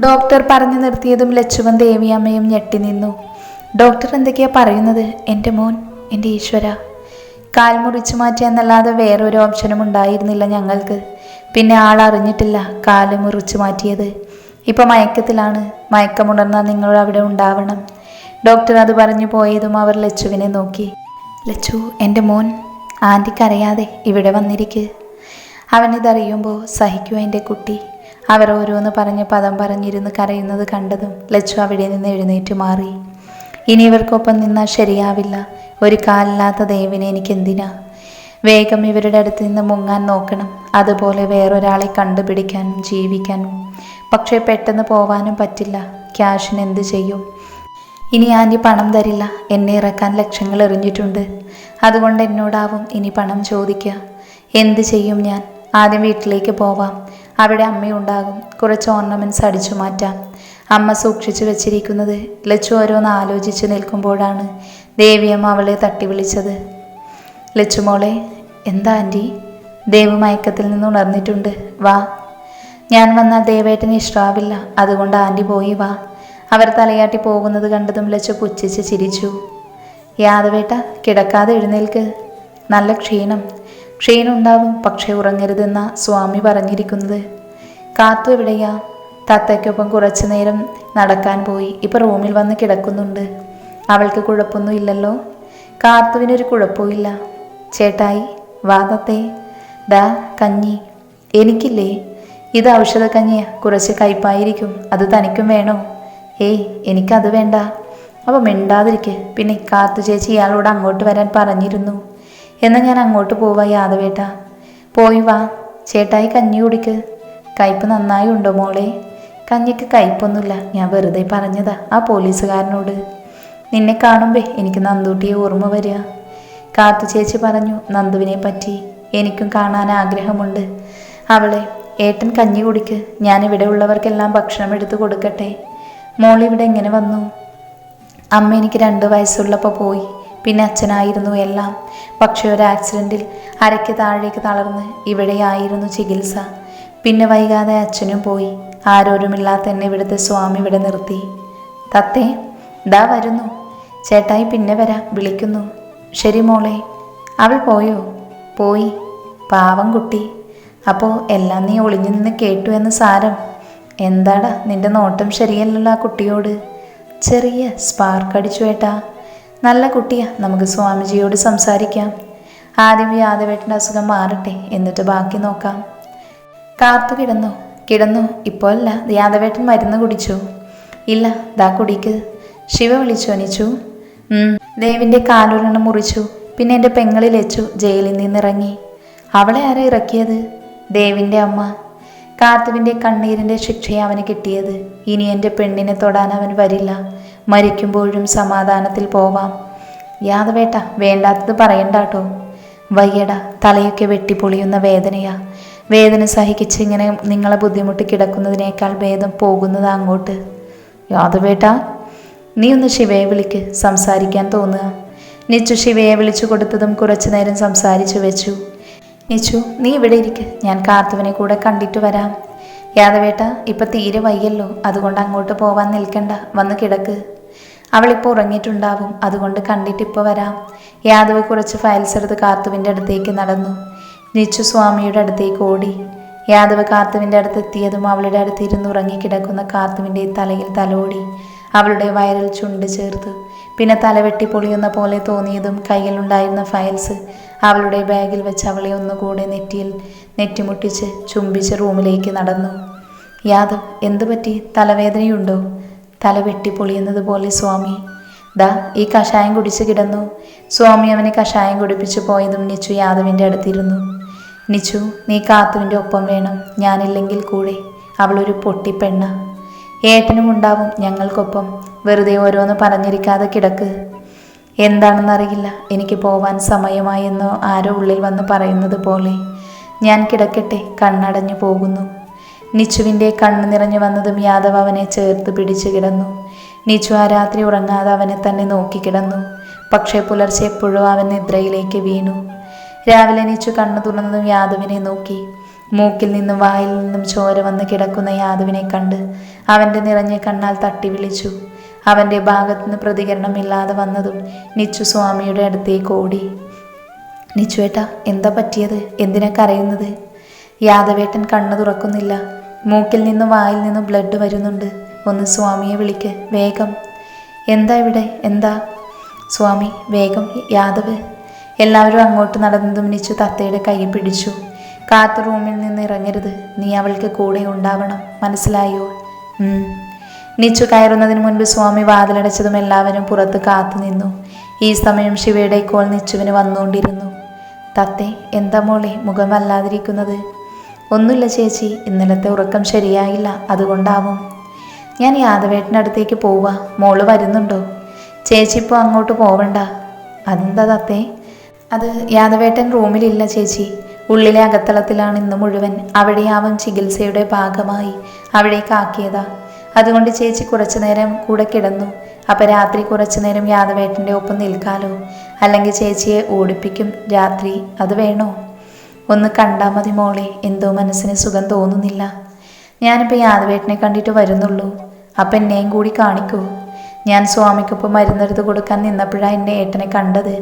Doctor പറഞ്ഞു നിർത്തിയതും ലച്ചുവും ദേവിയമ്മയും ഞെട്ടി നിന്നു. ഡോക്ടർ എന്തൊക്കെയാ പറയുന്നത്? എൻ്റെ മോൻ, എൻ്റെ ഈശ്വര. കാൽ മുറിച്ചു മാറ്റുക എന്നല്ലാതെ വേറൊരു ഓപ്ഷനും ഉണ്ടായിരുന്നില്ല ഞങ്ങൾക്ക്. പിന്നെ ആളറിഞ്ഞിട്ടില്ല കാല് മുറിച്ചു മാറ്റിയത്. ഇപ്പം മയക്കത്തിലാണ്. മയക്കമുണർന്നാൽ നിങ്ങൾ അവിടെ ഉണ്ടാവണം. ഡോക്ടർ അത് പറഞ്ഞു പോയതും അവർ ലച്ചുവിനെ നോക്കി. ലച്ചു, എൻ്റെ മോൻ, ആൻറ്റിക്കറിയാതെ ഇവിടെ വന്നിരിക്ക്. അവനിതറിയുമ്പോൾ സഹിക്കുമോ എൻ്റെ കുട്ടി? അവർ ഓരോന്ന് പറഞ്ഞ് പദം പറഞ്ഞിരുന്ന് കരയുന്നത് കണ്ടതും ലച്ചു അവിടെ നിന്ന് എഴുന്നേറ്റ് മാറി. ഇനി ഇവർക്കൊപ്പം നിന്നാൽ ശരിയാവില്ല. ഒരു കാലില്ലാത്ത ദേവിനെ എനിക്കെന്തിനാ? വേഗം ഇവരുടെ അടുത്ത് നിന്ന് മുങ്ങാൻ നോക്കണം. അതുപോലെ വേറൊരാളെ കണ്ടുപിടിക്കാനും ജീവിക്കാനും. പക്ഷേ പെട്ടെന്ന് പോവാനും പറ്റില്ല. ക്യാഷിന് എന്ത് ചെയ്യും? ഇനി ആൻറ്റി പണം തരില്ല. എന്നെ ഇറക്കാൻ ലക്ഷങ്ങൾ എറിഞ്ഞിട്ടുണ്ട്. അതുകൊണ്ട് എന്നോടാവും ഇനി പണം ചോദിക്കുക. എന്ത് ചെയ്യും ഞാൻ? ആദ്യം വീട്ടിലേക്ക് പോവാം. അവിടെ അമ്മയുണ്ടാകും. കുറച്ച് ഓർണമെൻറ്റ്സ് അടിച്ചു മാറ്റാം. അമ്മ സൂക്ഷിച്ചു വെച്ചിരിക്കുന്നത്. ലച്ചു ഓരോന്ന് ആലോചിച്ച് നിൽക്കുമ്പോഴാണ് ദേവിയമ്മ അവളെ തട്ടി വിളിച്ചത്. ലച്ചു മോളെ. എന്താ ആൻറ്റി? ദേവ് മയക്കത്തിൽ നിന്ന് ഉണർന്നിട്ടുണ്ട്. വാ. ഞാൻ വന്നാൽ ദേവേട്ടന് ഇഷ്ടമാവില്ല. അതുകൊണ്ട് ആൻറ്റി പോയി വാ. അവർ തലയാട്ടി പോകുന്നത് കണ്ടതും ലച്ചു പുച്ഛിച്ച് ചിരിച്ചു. യാദവേട്ട, കിടക്കാതെ എഴുന്നേൽക്ക്. നല്ല ക്ഷീണം ഉണ്ടാവും. പക്ഷേ ഉറങ്ങരുതെന്ന സ്വാമി പറഞ്ഞിരിക്കുന്നത്. കാത്തു എവിടെയാ? തത്തയ്ക്കൊപ്പം കുറച്ചു നേരം നടക്കാൻ പോയി. ഇപ്പം റൂമിൽ വന്ന് കിടക്കുന്നുണ്ട്. അവൾക്ക് കുഴപ്പമൊന്നും ഇല്ലല്ലോ? കാത്തുവിനൊരു കുഴപ്പമില്ല. ചേട്ടായി വാ തത്തേ. ദാ കഞ്ഞി. എനിക്കില്ലേ? ഇത് ഔഷധക്കഞ്ഞിയാ. കുറച്ച് കയ്പായിരിക്കും. അത് തനിക്കും വേണോ? ഏയ്, എനിക്കത് വേണ്ട. അപ്പോൾ മിണ്ടാതിരിക്ക്. പിന്നെ കാത്തു ചേച്ചി ഇയാളോട് അങ്ങോട്ട് വരാൻ പറഞ്ഞിരുന്നു. എന്നാൽ ഞാൻ അങ്ങോട്ട് പോവാ യാദവേട്ട. പോയി വാ. ചേട്ടായി കഞ്ഞി കുടിക്ക്. കയ്പ് നന്നായി ഉണ്ടോ മോളെ? കഞ്ഞിക്ക് കയ്പൊന്നുമില്ല. ഞാൻ വെറുതെ പറഞ്ഞതാ ആ പോലീസുകാരനോട്. നിന്നെ കാണുമ്പേ എനിക്ക് നന്ദൂട്ടിയെ ഓർമ്മ വരിക. കാത്തു ചേച്ചി പറഞ്ഞു നന്ദുവിനെ പറ്റി. എനിക്കും കാണാൻ ആഗ്രഹമുണ്ട് അവളെ. ഏട്ടൻ കഞ്ഞി കുടിക്ക്. ഞാനിവിടെ ഉള്ളവർക്കെല്ലാം ഭക്ഷണം എടുത്തു കൊടുക്കട്ടെ. മോളിവിടെ എങ്ങനെ വന്നു? അമ്മ എനിക്ക് 2 വയസ്സുള്ളപ്പോൾ പോയി. പിന്നെ അച്ഛനായിരുന്നു എല്ലാം. പക്ഷേ ഒരു ആക്സിഡൻറ്റിൽ അരയ്ക്ക് താഴേക്ക് തളർന്ന് ഇവിടെയായിരുന്നു ചികിത്സ. പിന്നെ വൈകാതെ അച്ഛനും പോയി. ആരോരുമില്ലാത്ത എന്നെ ഇവിടുത്തെ സ്വാമി ഇവിടെ നിർത്തി. തത്തേ, ദാ വരുന്നു. ചേട്ടായി പിന്നെ വരാം, വിളിക്കുന്നു. ശരി മോളെ. അവൾ പോയോ? പോയി. പാവം കുട്ടി. അപ്പോൾ എല്ലാം നീ ഒളിഞ്ഞു നിന്ന് കേട്ടു എന്ന് സാരം. എന്താടാ നിന്റെ നോട്ടം ശരിയല്ലല്ലോ ആ കുട്ടിയോട്? ചെറിയ സ്പാർക്ക് അടിച്ചു ഏട്ടാ. നല്ല കുട്ടിയാ. നമുക്ക് സ്വാമിജിയോട് സംസാരിക്കാം. ആദ്യം യാദവേട്ടൻ്റെ അസുഖം മാറട്ടെ, എന്നിട്ട് ബാക്കി നോക്കാം. കാത്തു കിടന്നു. ഇപ്പോൾ അല്ല. യാദവേട്ടൻ മരുന്ന് കുടിച്ചു? ഇല്ല. ദാ കുടിക്ക്. ശിവ വിളിച്ചു അനിച്ചു. ദേവിൻ്റെ കാലൊരെണ്ണം മുറിച്ചു. പിന്നെ എൻ്റെ പെങ്ങളിൽ ലച്ചു ജയിലിൽ നിന്നിറങ്ങി. അവളെ ആരാ ഇറക്കിയത്? ദേവിൻ്റെ അമ്മ. കാത്തുവിൻ്റെ കണ്ണീരിൻ്റെ ശിക്ഷയെ അവന് കിട്ടിയത്. ഇനി എൻ്റെ പെണ്ണിനെ തൊടാൻ അവൻ വരില്ല. മരിക്കുമ്പോഴും സമാധാനത്തിൽ പോവാം. യാദവേട്ട, വേണ്ടാത്തത് പറയണ്ടാട്ടോ. വയ്യട, തലയൊക്കെ വെട്ടിപ്പൊളിയുന്ന വേദനയാ. വേദന സഹിക്കിച്ച് ഇങ്ങനെ നിങ്ങളെ ബുദ്ധിമുട്ടി കിടക്കുന്നതിനേക്കാൾ ഭേദം പോകുന്നത് അങ്ങോട്ട്. യാദവേട്ട, നീ ഒന്ന് ശിവയെ വിളിക്ക്. സംസാരിക്കാൻ തോന്നുക. നിച്ചു ശിവയെ വിളിച്ചു കൊടുത്തതും കുറച്ചു നേരം സംസാരിച്ചു വെച്ചു. നിച്ചു, നീ ഇവിടെ ഇരിക്ക്. ഞാൻ കാത്തുവിനെ കൂടെ കണ്ടിട്ട് വരാം. യാദവേട്ട, ഇപ്പം തീരെ വയ്യല്ലോ. അതുകൊണ്ട് അങ്ങോട്ട് പോവാൻ നിൽക്കണ്ട. വന്ന് കിടക്ക്. അവളിപ്പോൾ ഉറങ്ങിയിട്ടുണ്ടാവും. അതുകൊണ്ട് കണ്ടിട്ടിപ്പോൾ വരാം. യാദവ് കുറച്ച് ഫയൽസ് എടുത്ത് കാത്തുവിൻ്റെ അടുത്തേക്ക് നടന്നു. നിച്ചു സ്വാമിയുടെ അടുത്തേക്ക് ഓടി. യാദവ് കാത്തുവിൻ്റെ അടുത്ത് എത്തിയതും അവളുടെ അടുത്തിരുന്ന് ഉറങ്ങിക്കിടക്കുന്ന കാത്തുവിൻ്റെ തലയിൽ തലോടി. അവളുടെ വയറിൽ ചുണ്ട് ചേർത്തു. പിന്നെ തലവെട്ടി പൊളിയുന്ന പോലെ തോന്നിയതും കയ്യിലുണ്ടായിരുന്ന ഫയൽസ് അവളുടെ ബാഗിൽ വെച്ച് അവളെ ഒന്നുകൂടെ നെറ്റിമുട്ടിച്ച് ചുംബിച്ച് റൂമിലേക്ക് നടന്നു. യാദവ്, എന്തു പറ്റി? തലവേദനയുണ്ടോ? തല വെട്ടിപ്പൊളിയുന്നത് പോലെ സ്വാമി. ദാ ഈ കഷായം കുടിച്ച് കിടന്നു. സ്വാമി അവനെ കഷായം കുടിപ്പിച്ചു പോയതും നിച്ചു യാദവിൻ്റെ അടുത്തിരുന്നു. നിച്ചു, നീ കാത്തുവിൻ്റെ ഒപ്പം വേണം. ഞാനില്ലെങ്കിൽ കൂടെ. അവളൊരു പൊട്ടിപ്പെണ്ണ. ഏട്ടനും ഉണ്ടാവും ഞങ്ങൾക്കൊപ്പം. വെറുതെ ഓരോന്ന് പറഞ്ഞിരിക്കാതെ കിടക്ക്. എന്താണെന്നറിയില്ല. എനിക്ക് പോവാൻ സമയമായെന്നോ ആരോ ഉള്ളിൽ വന്ന് പറയുന്നത് പോലെ. ഞാൻ കിടക്കട്ടെ. കണ്ണടഞ്ഞു പോകുന്നു. നിച്ചുവിൻ്റെ കണ്ണ് നിറഞ്ഞു വന്നതും യാദവ് അവനെ ചേർത്ത് പിടിച്ചു കിടന്നു. നിച്ചു ആ രാത്രി ഉറങ്ങാതെ അവനെ തന്നെ നോക്കിക്കിടന്നു. പക്ഷേ പുലർച്ചെ എപ്പോഴും അവൻ നിദ്രയിലേക്ക് വീണു. രാവിലെ നിച്ചു കണ്ണു തുറന്നതും യാദവിനെ നോക്കി. മൂക്കിൽ നിന്നും വായിൽ നിന്നും ചോര വന്ന് കിടക്കുന്ന യാദവിനെ കണ്ട് അവൻ്റെ നിറഞ്ഞ കണ്ണാൽ തട്ടി വിളിച്ചു. അവൻ്റെ ഭാഗത്തുനിന്ന് പ്രതികരണമില്ലാതെ വന്നതും നിച്ചു സ്വാമിയുടെ അടുത്തേക്ക് ഓടി. നിച്ചുവേട്ട, എന്താ പറ്റിയത്? എന്തിനാ കരയുന്നത്? യാദവേട്ടൻ കണ്ണു തുറക്കുന്നില്ല. മൂക്കിൽ നിന്നും വായിൽ നിന്നും ബ്ലഡ് വരുന്നുണ്ട്. ഒന്ന് സ്വാമിയെ വിളിക്ക് വേഗം. എന്താ ഇവിടെ? എന്താ? സ്വാമി വേഗം, യാദവ്. എല്ലാവരും അങ്ങോട്ട് നടന്നതും നിച്ചു തത്തയുടെ കൈ പിടിച്ചു. കാത്തു റൂമിൽ നിന്ന് ഇറങ്ങരുത്. നീ അവൾക്ക് കൂടെ ഉണ്ടാവണം, മനസ്സിലായോ? നിച്ചു കയറുന്നതിന് മുൻപ് സ്വാമി വാതിലടച്ചതും എല്ലാവരും പുറത്ത് കാത്തു നിന്നു. ഈ സമയം ശിവയുടെ കോൾ നിച്ചുവിന് വന്നുകൊണ്ടിരുന്നു. തത്തേ, എന്താ മോളെ മുഖം വല്ലാതിരിക്കുന്നത്? ഒന്നുമില്ല ചേച്ചി, ഇന്നലത്തെ ഉറക്കം ശരിയായില്ല, അതുകൊണ്ടാവും. ഞാൻ യാദവേട്ടനടുത്തേക്ക് പോവാ. മോള് വരുന്നുണ്ടോ? ചേച്ചി ഇപ്പോൾ അങ്ങോട്ട് പോവണ്ട. അതെന്താ തത്തേ? അത് യാദവേട്ടൻ റൂമിലില്ല ചേച്ചി. ഉള്ളിലെ അകത്തളത്തിലാണ് ഇന്ന് മുഴുവൻ. അവിടെയാവും ചികിത്സയുടെ ഭാഗമായി അവിടേക്ക് ആക്കിയതാ. അതുകൊണ്ട് ചേച്ചി കുറച്ചു നേരം കൂടെ കിടന്നു. അപ്പം രാത്രി കുറച്ചു നേരം യാദവേട്ടൻ്റെ ഒപ്പം നിൽക്കാലോ. അല്ലെങ്കിൽ ചേച്ചിയെ ഓടിപ്പിക്കും രാത്രി. അത് വേണോ? ഒന്ന് കണ്ടാൽ മതി മോളെ. എന്തോ മനസ്സിന് സുഖം തോന്നുന്നില്ല. ഞാനിപ്പോൾ യാദവേട്ടനെ കണ്ടിട്ട് വരുന്നുള്ളൂ. അപ്പം എന്നെയും കൂടി കാണിക്കൂ. ഞാൻ സ്വാമിക്കൊപ്പം മരുന്നെടുത്ത് കൊടുക്കാൻ നിന്നപ്പോഴാണ് എൻ്റെ ഏട്ടനെ കണ്ടത്.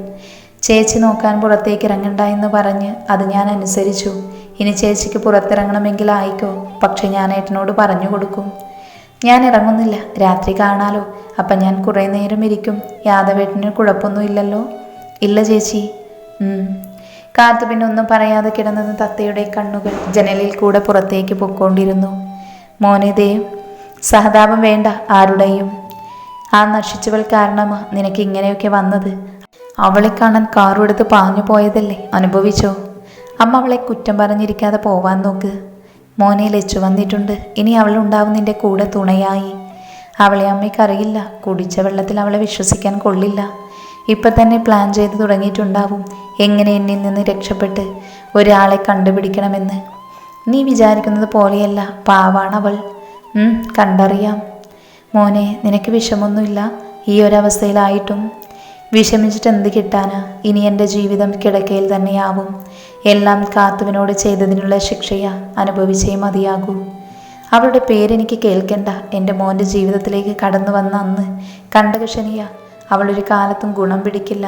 ചേച്ചി നോക്കാൻ പുറത്തേക്ക് ഇറങ്ങണ്ട എന്ന് പറഞ്ഞ് അത് ഞാൻ അനുസരിച്ചു. ഇനി ചേച്ചിക്ക് പുറത്തിറങ്ങണമെങ്കിൽ ആയിക്കോ. പക്ഷെ ഞാൻ ഏട്ടനോട് പറഞ്ഞു കൊടുക്കും. ഞാൻ ഇറങ്ങുന്നില്ല, രാത്രി കാണാലോ. അപ്പം ഞാൻ കുറേ നേരം ഇരിക്കും. യാദവേട്ടന് കുഴപ്പമൊന്നുമില്ലല്ലോ? ഇല്ല ചേച്ചി. കാത്തു പിന്നെ ഒന്നും പറയാതെ കിടന്നത് തത്തയുടെ കണ്ണുകൾ ജനലിൽ കൂടെ പുറത്തേക്ക് പൊക്കോണ്ടിരുന്നു. മോനെ ദേവ്, സഹതാപം വേണ്ട ആരുടെയും. ആ നശിച്ചവൾ കാരണമാ നിനക്ക് ഇങ്ങനെയൊക്കെ വന്നത്. അവളെ കാണാൻ കാറെടുത്ത് പാഞ്ഞു പോയതല്ലേ, അനുഭവിച്ചോ? അമ്മ അവളെ കുറ്റം പറഞ്ഞിരിക്കാതെ പോവാൻ നോക്ക്. മോനെ, ലച്ചു വന്നിട്ടുണ്ട്. ഇനി അവളുണ്ടാവും നിന്റെ കൂടെ തുണയായി. അവളെ അമ്മയ്ക്കറിയില്ല. കുടിച്ച വെള്ളത്തിൽ അവളെ വിശ്വസിക്കാൻ കൊള്ളില്ല. ഇപ്പം തന്നെ പ്ലാൻ ചെയ്ത് തുടങ്ങിയിട്ടുണ്ടാവും എങ്ങനെ എന്നിൽ നിന്ന് രക്ഷപ്പെട്ട് ഒരാളെ കണ്ടുപിടിക്കണമെന്ന്. നീ വിചാരിക്കുന്നത് പോലെയല്ല, പാവാണവൾ. കണ്ടറിയാം. മോനെ, നിനക്ക് വിഷമൊന്നുമില്ല ഈ ഒരവസ്ഥയിലായിട്ടും? വിഷമിച്ചിട്ട് എന്ത് കിട്ടാനാ? ഇനി എൻ്റെ ജീവിതം കിടക്കയിൽ തന്നെയാവും. എല്ലാം കാത്തുവിനോട് ചെയ്തതിനുള്ള ശിക്ഷയാ, അനുഭവിച്ചേ മതിയാകൂ. അവളുടെ പേരെനിക്ക് കേൾക്കണ്ട. എൻ്റെ മോൻ്റെ ജീവിതത്തിലേക്ക് കടന്നു വന്ന അന്ന് കണ്ടകശനിയാ. അവളൊരു കാലത്തും ഗുണം പിടിക്കില്ല.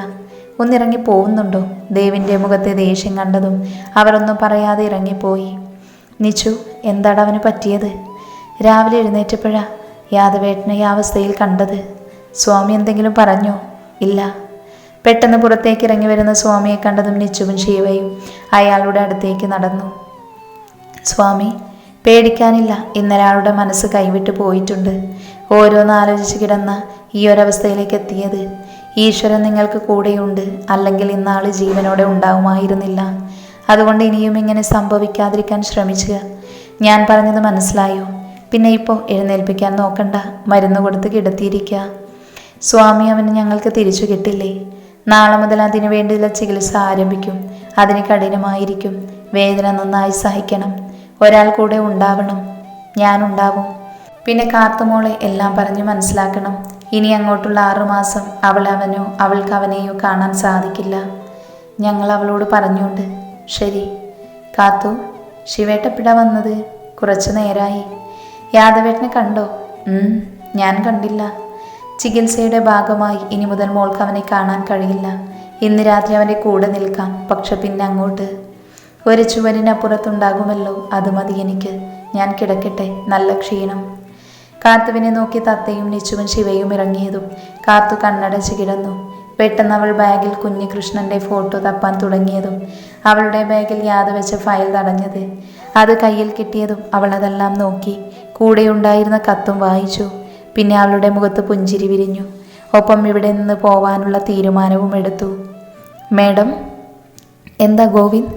ഒന്നിറങ്ങി പോകുന്നുണ്ടോ? ദേവിൻ്റെ മുഖത്തെ ദേഷ്യം കണ്ടതും അവരൊന്നും പറയാതെ ഇറങ്ങിപ്പോയി. നിച്ചു, എന്താടാ അവന് പറ്റിയത്? രാവിലെ എഴുന്നേറ്റപ്പോഴാ യാദവേട്ടനെ ഈ അവസ്ഥയിൽ കണ്ടത്. സ്വാമി എന്തെങ്കിലും പറഞ്ഞോ? ഇല്ല. പെട്ടെന്ന് പുറത്തേക്ക് ഇറങ്ങി വരുന്ന സ്വാമിയെ കണ്ടതും നിച്ചുവും ശിവയും അയാളുടെ അടുത്തേക്ക് നടന്നു. സ്വാമി, പേടിക്കാനില്ല. ഇന്നലെ ആളുടെ മനസ്സ് കൈവിട്ട് പോയിട്ടുണ്ട്. ഓരോന്ന് ആലോചിച്ച് കിടന്ന ഈ ഒരവസ്ഥയിലേക്ക് എത്തിയത് ഈശ്വരൻ നിങ്ങൾക്ക് കൂടെയുണ്ട്. അല്ലെങ്കിൽ ഇന്നാൾ ജീവനോടെ ഉണ്ടാവുമായിരുന്നില്ല. അതുകൊണ്ട് ഇനിയും ഇങ്ങനെ സംഭവിക്കാതിരിക്കാൻ ശ്രമിക്കുക. ഞാൻ പറഞ്ഞത് മനസ്സിലായോ? പിന്നെ ഇപ്പോൾ എഴുന്നേൽപ്പിക്കാൻ നോക്കണ്ട. മരുന്ന് കൊടുത്ത് കിടത്തിയിരിക്കുക. സ്വാമി അവന് ഞങ്ങൾക്ക് തിരിച്ചു കിട്ടില്ലേ? നാളെ മുതൽ അതിനു വേണ്ടിയുള്ള ചികിത്സ ആരംഭിക്കും. അതിന് കഠിനമായിരിക്കും. വേദന നന്നായി സഹിക്കണം. ഒരാൾ കൂടെ ഉണ്ടാവണം. ഞാനുണ്ടാവും. പിന്നെ കാത്തുമോളെ എല്ലാം പറഞ്ഞ് മനസ്സിലാക്കണം. ഇനി അങ്ങോട്ടുള്ള 6 മാസം അവൾക്ക് അവനെയോ കാണാൻ സാധിക്കില്ല. ഞങ്ങൾ അവളോട് പറഞ്ഞുകൊണ്ട്. ശരി. കാത്തു, ശിവേട്ടപ്പിട വന്നത്? കുറച്ചു നേരമായി. യാദവേട്ടനെ കണ്ടോ? ഞാൻ കണ്ടില്ല. ചികിത്സയുടെ ഭാഗമായി ഇനി മുതൽ മോൾക്ക് അവനെ കാണാൻ കഴിയില്ല. ഇന്ന് രാത്രി അവൻ്റെ കൂടെ നിൽക്കാം. പക്ഷെ പിന്നെ അങ്ങോട്ട് ഒരു ചുവരിനപ്പുറത്തുണ്ടാകുമല്ലോ. അത് മതി എനിക്ക്. ഞാൻ കിടക്കട്ടെ. നല്ല ക്ഷീണം. കാത്തുവിനെ നോക്കി തത്തയും നിച്ചുവും ശിവയും ഇറങ്ങിയതും കാത്തു കണ്ണടച്ച് കിടന്നു. പെട്ടെന്ന് അവൾ ബാഗിൽ കുഞ്ഞികൃഷ്ണൻ്റെ ഫോട്ടോ തപ്പാൻ തുടങ്ങിയതും അവളുടെ ബാഗിൽ യാദവ് വെച്ച ഫയൽ തടഞ്ഞത്. അത് കയ്യിൽ കിട്ടിയതും അവൾ അതെല്ലാം നോക്കി. കൂടെയുണ്ടായിരുന്ന കത്തും വായിച്ചു. പിന്നെ അവളുടെ മുഖത്ത് പുഞ്ചിരി വിരിഞ്ഞു. ഒപ്പം ഇവിടെ നിന്ന് പോവാനുള്ള തീരുമാനവും എടുത്തു. മേഡം? എന്താ ഗോവിന്ദ്?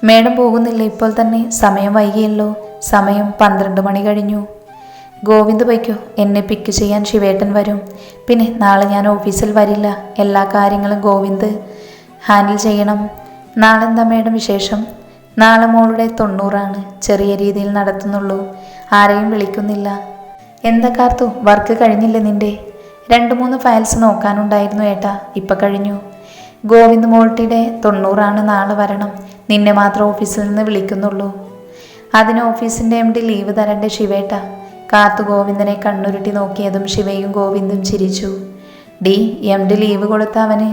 മേഡം പോകുന്നില്ല ഇപ്പോൾ തന്നെ? സമയം വൈകിയല്ലോ. സമയം 12 മണി കഴിഞ്ഞു. ഗോവിന്ദ് വയ്ക്കോ. എന്നെ പിക്ക് ചെയ്യാൻ ശിവേട്ടൻ വരും. പിന്നെ നാളെ ഞാൻ ഓഫീസിൽ വരില്ല. എല്ലാ കാര്യങ്ങളും ഗോവിന്ദ് ഹാൻഡിൽ ചെയ്യണം. നാളെ എന്താ മേഡം വിശേഷം? നാളെ മോളുടെ 90 ചെറിയ രീതിയിൽ നടത്തുന്നുള്ളൂ. ആരെയും വിളിക്കുന്നില്ല. എന്താ കാർത്തു, വർക്ക് കഴിഞ്ഞില്ലേ നിന്റെ? 2-3 ഫയൽസ് നോക്കാനുണ്ടായിരുന്നു ഏട്ടാ. ഇപ്പം കഴിഞ്ഞു. ഗോവിന്ദ് മോൾട്ടിയുടെ 90 നാളെ വരണം. നിന്നെ മാത്രം ഓഫീസിൽ നിന്ന് വിളിക്കുന്നുള്ളൂ. അതിന് ഓഫീസിൻ്റെ MD ലീവ് തരണ്ടേ ശിവേട്ട? കാത്തു ഗോവിന്ദനെ കണ്ണുരുട്ടി നോക്കിയതും ശിവയും ഗോവിന്ദും ചിരിച്ചു. MD ലീവ് കൊടുത്ത അവന്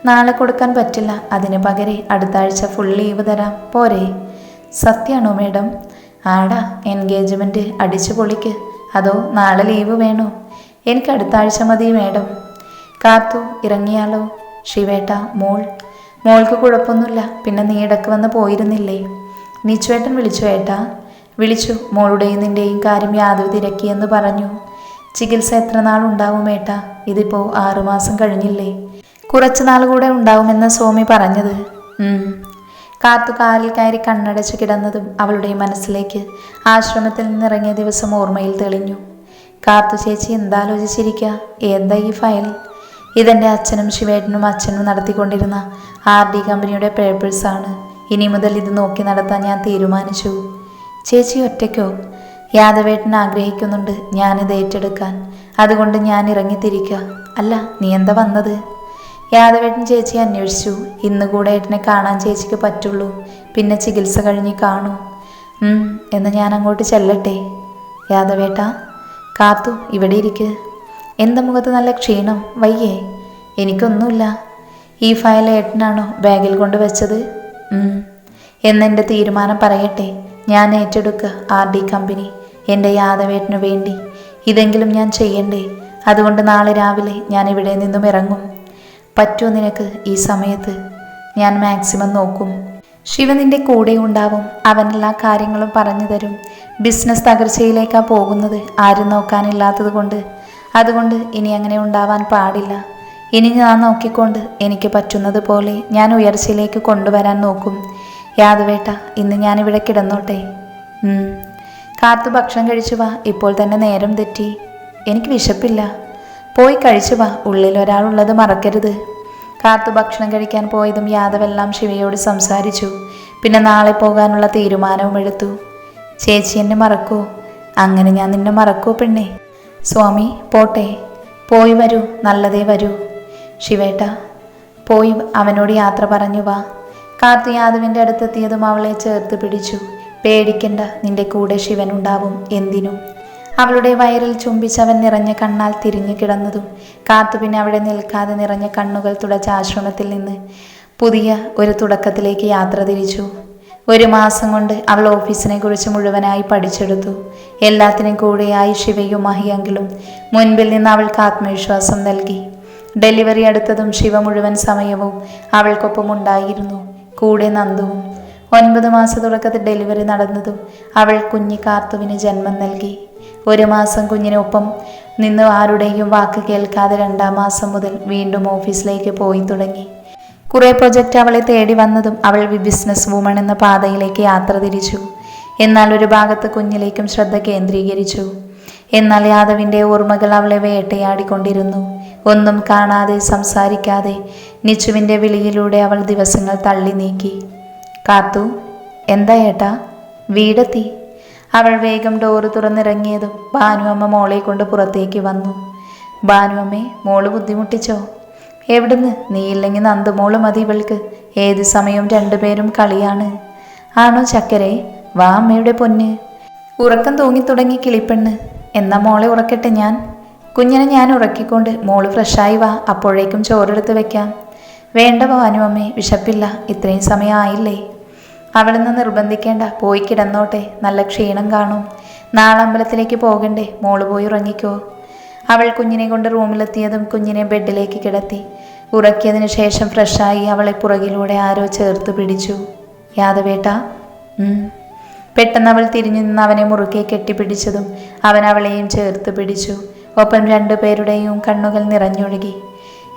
നാളെ കൊടുക്കാൻ പറ്റില്ല. അതിന് പകരം അടുത്ത ആഴ്ച ഫുൾ ലീവ് തരാം, പോരെ? സത്യമാണോ മേഡം? ആടാ, എൻഗേജ്മെൻറ്റ് അടിച്ചു പൊളിക്ക്. അതോ നാളെ ലീവ് വേണോ? എനിക്ക് അടുത്ത ആഴ്ച മതി മേഡം. കാത്തു, ഇറങ്ങിയാലോ? ശിവേട്ട, മോൾക്ക് കുഴപ്പമൊന്നുമില്ല. പിന്നെ നീ ഇടക്ക് വന്ന് പോയിരുന്നില്ലേ? നിച്ചുവേട്ടൻ വിളിച്ചു ഏട്ടാ? വിളിച്ചു. മോളുടെയും നിൻ്റെയും കാര്യം യാതൊരു തിരക്കിയെന്ന് പറഞ്ഞു. ചികിത്സ എത്ര നാളുണ്ടാവും ഏട്ടാ? ഇതിപ്പോൾ 6 മാസം കഴിഞ്ഞില്ലേ? കുറച്ച് നാൾ കൂടെ ഉണ്ടാവുമെന്ന് സ്വാമി പറഞ്ഞത്. കാത്തു കാലിൽ കയറി കണ്ണടച്ച് കിടന്നതും അവളുടെ മനസ്സിലേക്ക് ആശ്രമത്തിൽ നിന്നിറങ്ങിയ ദിവസം ഓർമ്മയിൽ തെളിഞ്ഞു. കാത്തു ചേച്ചി എന്താലോചിച്ചിരിക്കുക? എന്താ ഈ ഫയൽ? ഇതെൻ്റെ അച്ഛനും ശിവേട്ടനും അച്ഛനും നടത്തിക്കൊണ്ടിരുന്ന RD കമ്പനിയുടെ പേപ്പേഴ്സാണ്. ഇനി മുതൽ ഇത് നോക്കി നടത്താൻ ഞാൻ തീരുമാനിച്ചു. ചേച്ചി ഒറ്റയ്ക്കോ? യാദവേട്ടൻ ആഗ്രഹിക്കുന്നുണ്ട് ഞാനിത് ഏറ്റെടുക്കാൻ. അതുകൊണ്ട് ഞാൻ ഇറങ്ങിത്തിരിക്കുക. അല്ല, നീ എന്താ വന്നത്? യാദവേട്ടൻ ചേച്ചിയെ അന്വേഷിച്ചു. ഇന്ന് കൂടെ ഏട്ടനെ കാണാൻ ചേച്ചിക്ക് പറ്റുള്ളൂ. പിന്നെ ചികിത്സ കഴിഞ്ഞ് കാണൂ. എന്ന് ഞാൻ അങ്ങോട്ട് ചെല്ലട്ടെ? യാദവേട്ട. കാത്തു, ഇവിടെ ഇരിക്ക്. എന്താ മുഖത്ത് നല്ല ക്ഷീണം? വയ്യേ? എനിക്കൊന്നുമില്ല. ഈ ഫയൽ ഏട്ടനാണോ ബാഗിൽ കൊണ്ടുവച്ചത്? എന്നെൻ്റെ തീരുമാനം പറയട്ടെ. ഞാൻ ഏറ്റെടുക്കുക RD കമ്പനി. എൻ്റെ യാദവേട്ടനു വേണ്ടി ഇതെങ്കിലും ഞാൻ ചെയ്യണ്ടേ? അതുകൊണ്ട് നാളെ രാവിലെ ഞാൻ ഇവിടെ നിന്നും ഇറങ്ങും. പറ്റുമോ നിനക്ക് ഈ സമയത്ത്? ഞാൻ മാക്സിമം നോക്കും. ശിവ നിൻ്റെ കൂടെ ഉണ്ടാവും. അവൻ എല്ലാ കാര്യങ്ങളും പറഞ്ഞു തരും. ബിസിനസ് തകർച്ചയിലേക്കാണ് പോകുന്നത്, ആരും നോക്കാനില്ലാത്തത് കൊണ്ട്. അതുകൊണ്ട് ഇനി അങ്ങനെ ഉണ്ടാവാൻ പാടില്ല. ഇനി ഞാൻ നോക്കിക്കൊണ്ട് എനിക്ക് പറ്റുന്നത് പോലെ ഞാൻ ഉയർച്ചയിലേക്ക് കൊണ്ടുവരാൻ നോക്കും. യാദവേട്ട, ഇന്ന് ഞാനിവിടെ കിടന്നോട്ടെ? കാത്തു, ഭക്ഷണം കഴിച്ചു വാ. ഇപ്പോൾ തന്നെ നേരം തെറ്റി. എനിക്ക് വിശപ്പില്ല. പോയി കഴിച്ചു വാ. ഉള്ളിൽ ഒരാളുള്ളത് മറക്കരുത്. കാത്തു ഭക്ഷണം കഴിക്കാൻ പോയതും യാദവെല്ലാം ശിവയോട് സംസാരിച്ചു. പിന്നെ നാളെ പോകാനുള്ള തീരുമാനവും എടുത്തു. ചേച്ചി എന്നെ മറക്കോ? അങ്ങനെ ഞാൻ നിന്നെ മറക്കോ പെണ്ണേ? സ്വാമി, പോട്ടെ. പോയി വരൂ, നല്ലതേ വരൂ. ശിവേട്ട, പോയി അവനോട് യാത്ര പറഞ്ഞു വാ. കാത്തു യാദവിൻ്റെ അടുത്തെത്തിയതും അവളെ ചേർത്ത് പിടിച്ചു. പേടിക്കണ്ട, നിന്റെ കൂടെ ശിവനുണ്ടാവും എന്തിനും. അവളുടെ വയറിൽ ചുംബിച്ചവൻ നിറഞ്ഞ കണ്ണാൽ തിരിഞ്ഞു കിടന്നതും കാത്തു പിന്നെ അവിടെ നിൽക്കാതെ നിറഞ്ഞ കണ്ണുകൾ തുടച്ച ആശ്രമത്തിൽ നിന്ന് പുതിയ ഒരു തുടക്കത്തിലേക്ക് യാത്ര തിരിച്ചു. 1 മാസം കൊണ്ട് അവൾ ഓഫീസിനെ കുറിച്ച് മുഴുവനായി പഠിച്ചെടുത്തു. എല്ലാത്തിനും കൂടെയായി ശിവയും മഹിയെങ്കിലും മുൻപിൽ നിന്ന് അവൾക്ക് ആത്മവിശ്വാസം നൽകി. ഡെലിവറി അടുത്തതും ശിവ മുഴുവൻ സമയവും അവൾക്കൊപ്പം ഉണ്ടായിരുന്നു, കൂടെ നന്ദുവും. 9 മാസ തുടക്കത്തിൽ ഡെലിവറി നടന്നതും അവൾ കുഞ്ഞി കാത്തുവിന് ജന്മം നൽകി. 1 മാസം കുഞ്ഞിനൊപ്പം നിന്ന് ആരുടെയും വാക്ക് കേൾക്കാതെ 2-ാം മാസം മുതൽ വീണ്ടും ഓഫീസിലേക്ക് പോയി തുടങ്ങി. കുറേ പ്രൊജക്റ്റ് അവളെ തേടി വന്നതും അവൾ ബിസിനസ് വുമൺ എന്ന പാതയിലേക്ക് യാത്ര തിരിച്ചു. എന്നാൽ ഒരു ഭാഗത്ത് കുഞ്ഞിലേക്കും ശ്രദ്ധ കേന്ദ്രീകരിച്ചു. എന്നാൽ യാദവിൻ്റെ ഓർമ്മകൾ അവളെ വേട്ടയാടിക്കൊണ്ടിരുന്നു. ഒന്നും കാണാതെ സംസാരിക്കാതെ നിച്ചുവിൻ്റെ വിളിയിലൂടെ അവൾ ദിവസങ്ങൾ തള്ളി നീക്കി. കാത്തു, എന്താ ഏട്ടാ? വീടെത്തി. അവൾ വേഗം ഡോറ് തുറന്നിറങ്ങിയതും ഭാനുവമ്മ മോളെ കൊണ്ട് പുറത്തേക്ക് വന്നു. ഭാനുവമ്മേ, മോള് ബുദ്ധിമുട്ടിച്ചോ? എവിടുന്ന്? നീയില്ലെങ്കിൽ നന്ദുമോള് മതി ഇവൾക്ക്. ഏത് സമയവും 2 പേരും കളിയാണ്. ആണോ ചക്കരെ? വാ അമ്മയുടെ പൊന്ന്. ഉറക്കം തൂങ്ങി തുടങ്ങി കിളിപ്പെണ്ണ്. എന്നാ മോളെ ഉറക്കട്ടെ ഞാൻ. കുഞ്ഞിനെ ഞാൻ ഉറക്കിക്കൊണ്ട് മോള് ഫ്രഷായി വാ, അപ്പോഴേക്കും ചോറെടുത്ത് വെക്കാം. വേണ്ട ഭാനുവമ്മേ, വിശപ്പില്ല. ഇത്രയും സമയം ആയില്ലേ? അവളെന്ന് നിർബന്ധിക്കേണ്ട, പോയി കിടന്നോട്ടെ. നല്ല ക്ഷീണം കാണും. നാളെ അമ്പലത്തിലേക്ക് പോകണ്ടേ? മോള് പോയി ഉറങ്ങിക്കോ. അവൾ കുഞ്ഞിനെ കൊണ്ട് റൂമിലെത്തിയതും കുഞ്ഞിനെ ബെഡിലേക്ക് കിടത്തി. ഉറക്കിയതിനു ശേഷം ഫ്രഷായി അവളെ പുറകിലൂടെ ആരോ ചേർത്ത് പിടിച്ചു. യാദവേട്ട. പെട്ടെന്ന് അവൾ തിരിഞ്ഞു നിന്ന് അവനെ മുറുകെ കെട്ടിപ്പിടിച്ചതും അവൻ അവളെയും ചേർത്ത് പിടിച്ചു. ഒപ്പം 2 പേരുടെയും കണ്ണുകൾ നിറഞ്ഞൊഴുകി.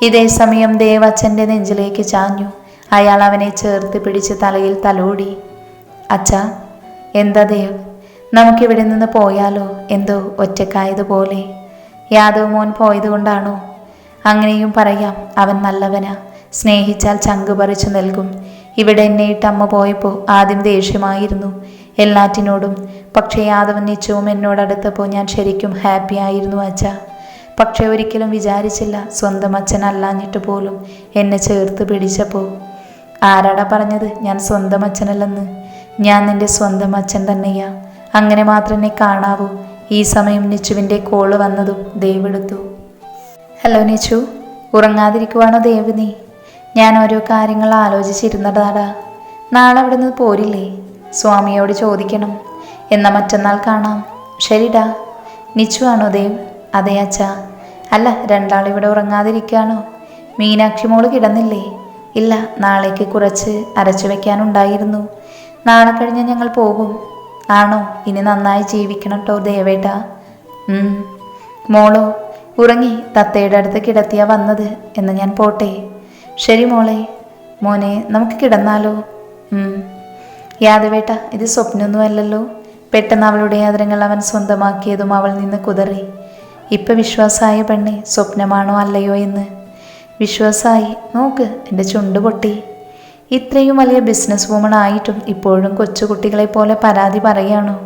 ഇതേ സമയം ദേവ് അച്ഛൻ്റെ നെഞ്ചിലേക്ക് ചാഞ്ഞു. അയാൾ അവനെ ചേർത്ത് പിടിച്ച് തലയിൽ തലോടി. അച്ഛാ. എന്താ ദേവ്? നമുക്കിവിടെ നിന്ന് പോയാലോ? എന്തോ ഒറ്റക്കായതുപോലെ. യാദവ് മോൻ പോയതുകൊണ്ടാണോ? അങ്ങനെയും പറയാം. അവൻ നല്ലവനാ. സ്നേഹിച്ചാൽ ചങ്ക് പറിച്ചു നൽകും. ഇവിടെ എന്നെ ഇട്ട് അമ്മ പോയപ്പോൾ ആദ്യം ദേഷ്യമായിരുന്നു എല്ലാറ്റിനോടും. പക്ഷേ യാദവൻ നിച്ചവും എന്നോടടുത്തപ്പോൾ ഞാൻ ശരിക്കും ഹാപ്പി ആയിരുന്നു അച്ഛാ. പക്ഷെ ഒരിക്കലും വിചാരിച്ചില്ല സ്വന്തം അച്ഛനല്ലാഞ്ഞിട്ട് പോലും എന്നെ ചേർത്ത് പിടിച്ചപ്പോൾ. ആരാടാ പറഞ്ഞത് ഞാൻ സ്വന്തം അച്ഛനല്ലെന്ന്? ഞാൻ നിന്റെ സ്വന്തം അച്ഛൻ തന്നെയാ. അങ്ങനെ മാത്രമേ കാണാവൂ. ഈ സമയം നിച്ചുവിൻ്റെ കോള് വന്നതും ദേവ് എടുത്തു. ഹലോ നിച്ചു, ഉറങ്ങാതിരിക്കുവാണോ ദേവ് നീ? ഞാൻ ഓരോ കാര്യങ്ങൾ ആലോചിച്ചിരുന്നതാടാ. നാളെ അവിടെ നിന്ന് പോരില്ലേ? സ്വാമിയോട് ചോദിക്കണം. എന്നാൽ മറ്റന്നാൾ കാണാം. ശരിടാ. നിച്ചു ആണോ ദേവ്? അതെ അച്ഛാ. അല്ല, രണ്ടാളിവിടെ ഉറങ്ങാതിരിക്കുകയാണോ? മീനാക്ഷി മോള് കിടന്നില്ലേ? ഇല്ല, നാളേക്ക് കുറച്ച് അരച്ചു വെക്കാനുണ്ടായിരുന്നു. നാളെ കഴിഞ്ഞ് ഞങ്ങൾ പോകും. ആണോ? ഇനി നന്നായി ജീവിക്കണം കേട്ടോ ദേവേട്ടാ. മോളോ? ഉറങ്ങി. തത്തയുടെ അടുത്ത് കിടത്തിയാ വന്നത്. എന്ന് ഞാൻ പോട്ടെ. ശരി മോളെ. മോനെ, നമുക്ക് കിടന്നാലോ? യാദവേട്ട, ഇത് സ്വപ്നമൊന്നുമല്ലല്ലോ. പെട്ടെന്ന് അവളുടെ ആദരങ്ങൾ അവൻ സ്വന്തമാക്കിയതും അവൾ നിന്ന് കുതറി. ഇപ്പം വിശ്വാസമായ പെണ്ണെ, സ്വപ്നമാണോ അല്ലയോ എന്ന്? വിശ്വാസമായി. നോക്ക്, എൻ്റെ ചുണ്ട് പൊട്ടി. ഇത്രയും വലിയ ബിസിനസ് വുമൺ ആയിട്ടും ഇപ്പോഴും കൊച്ചുകുട്ടികളെ പോലെ പരാതി പറയാണോ?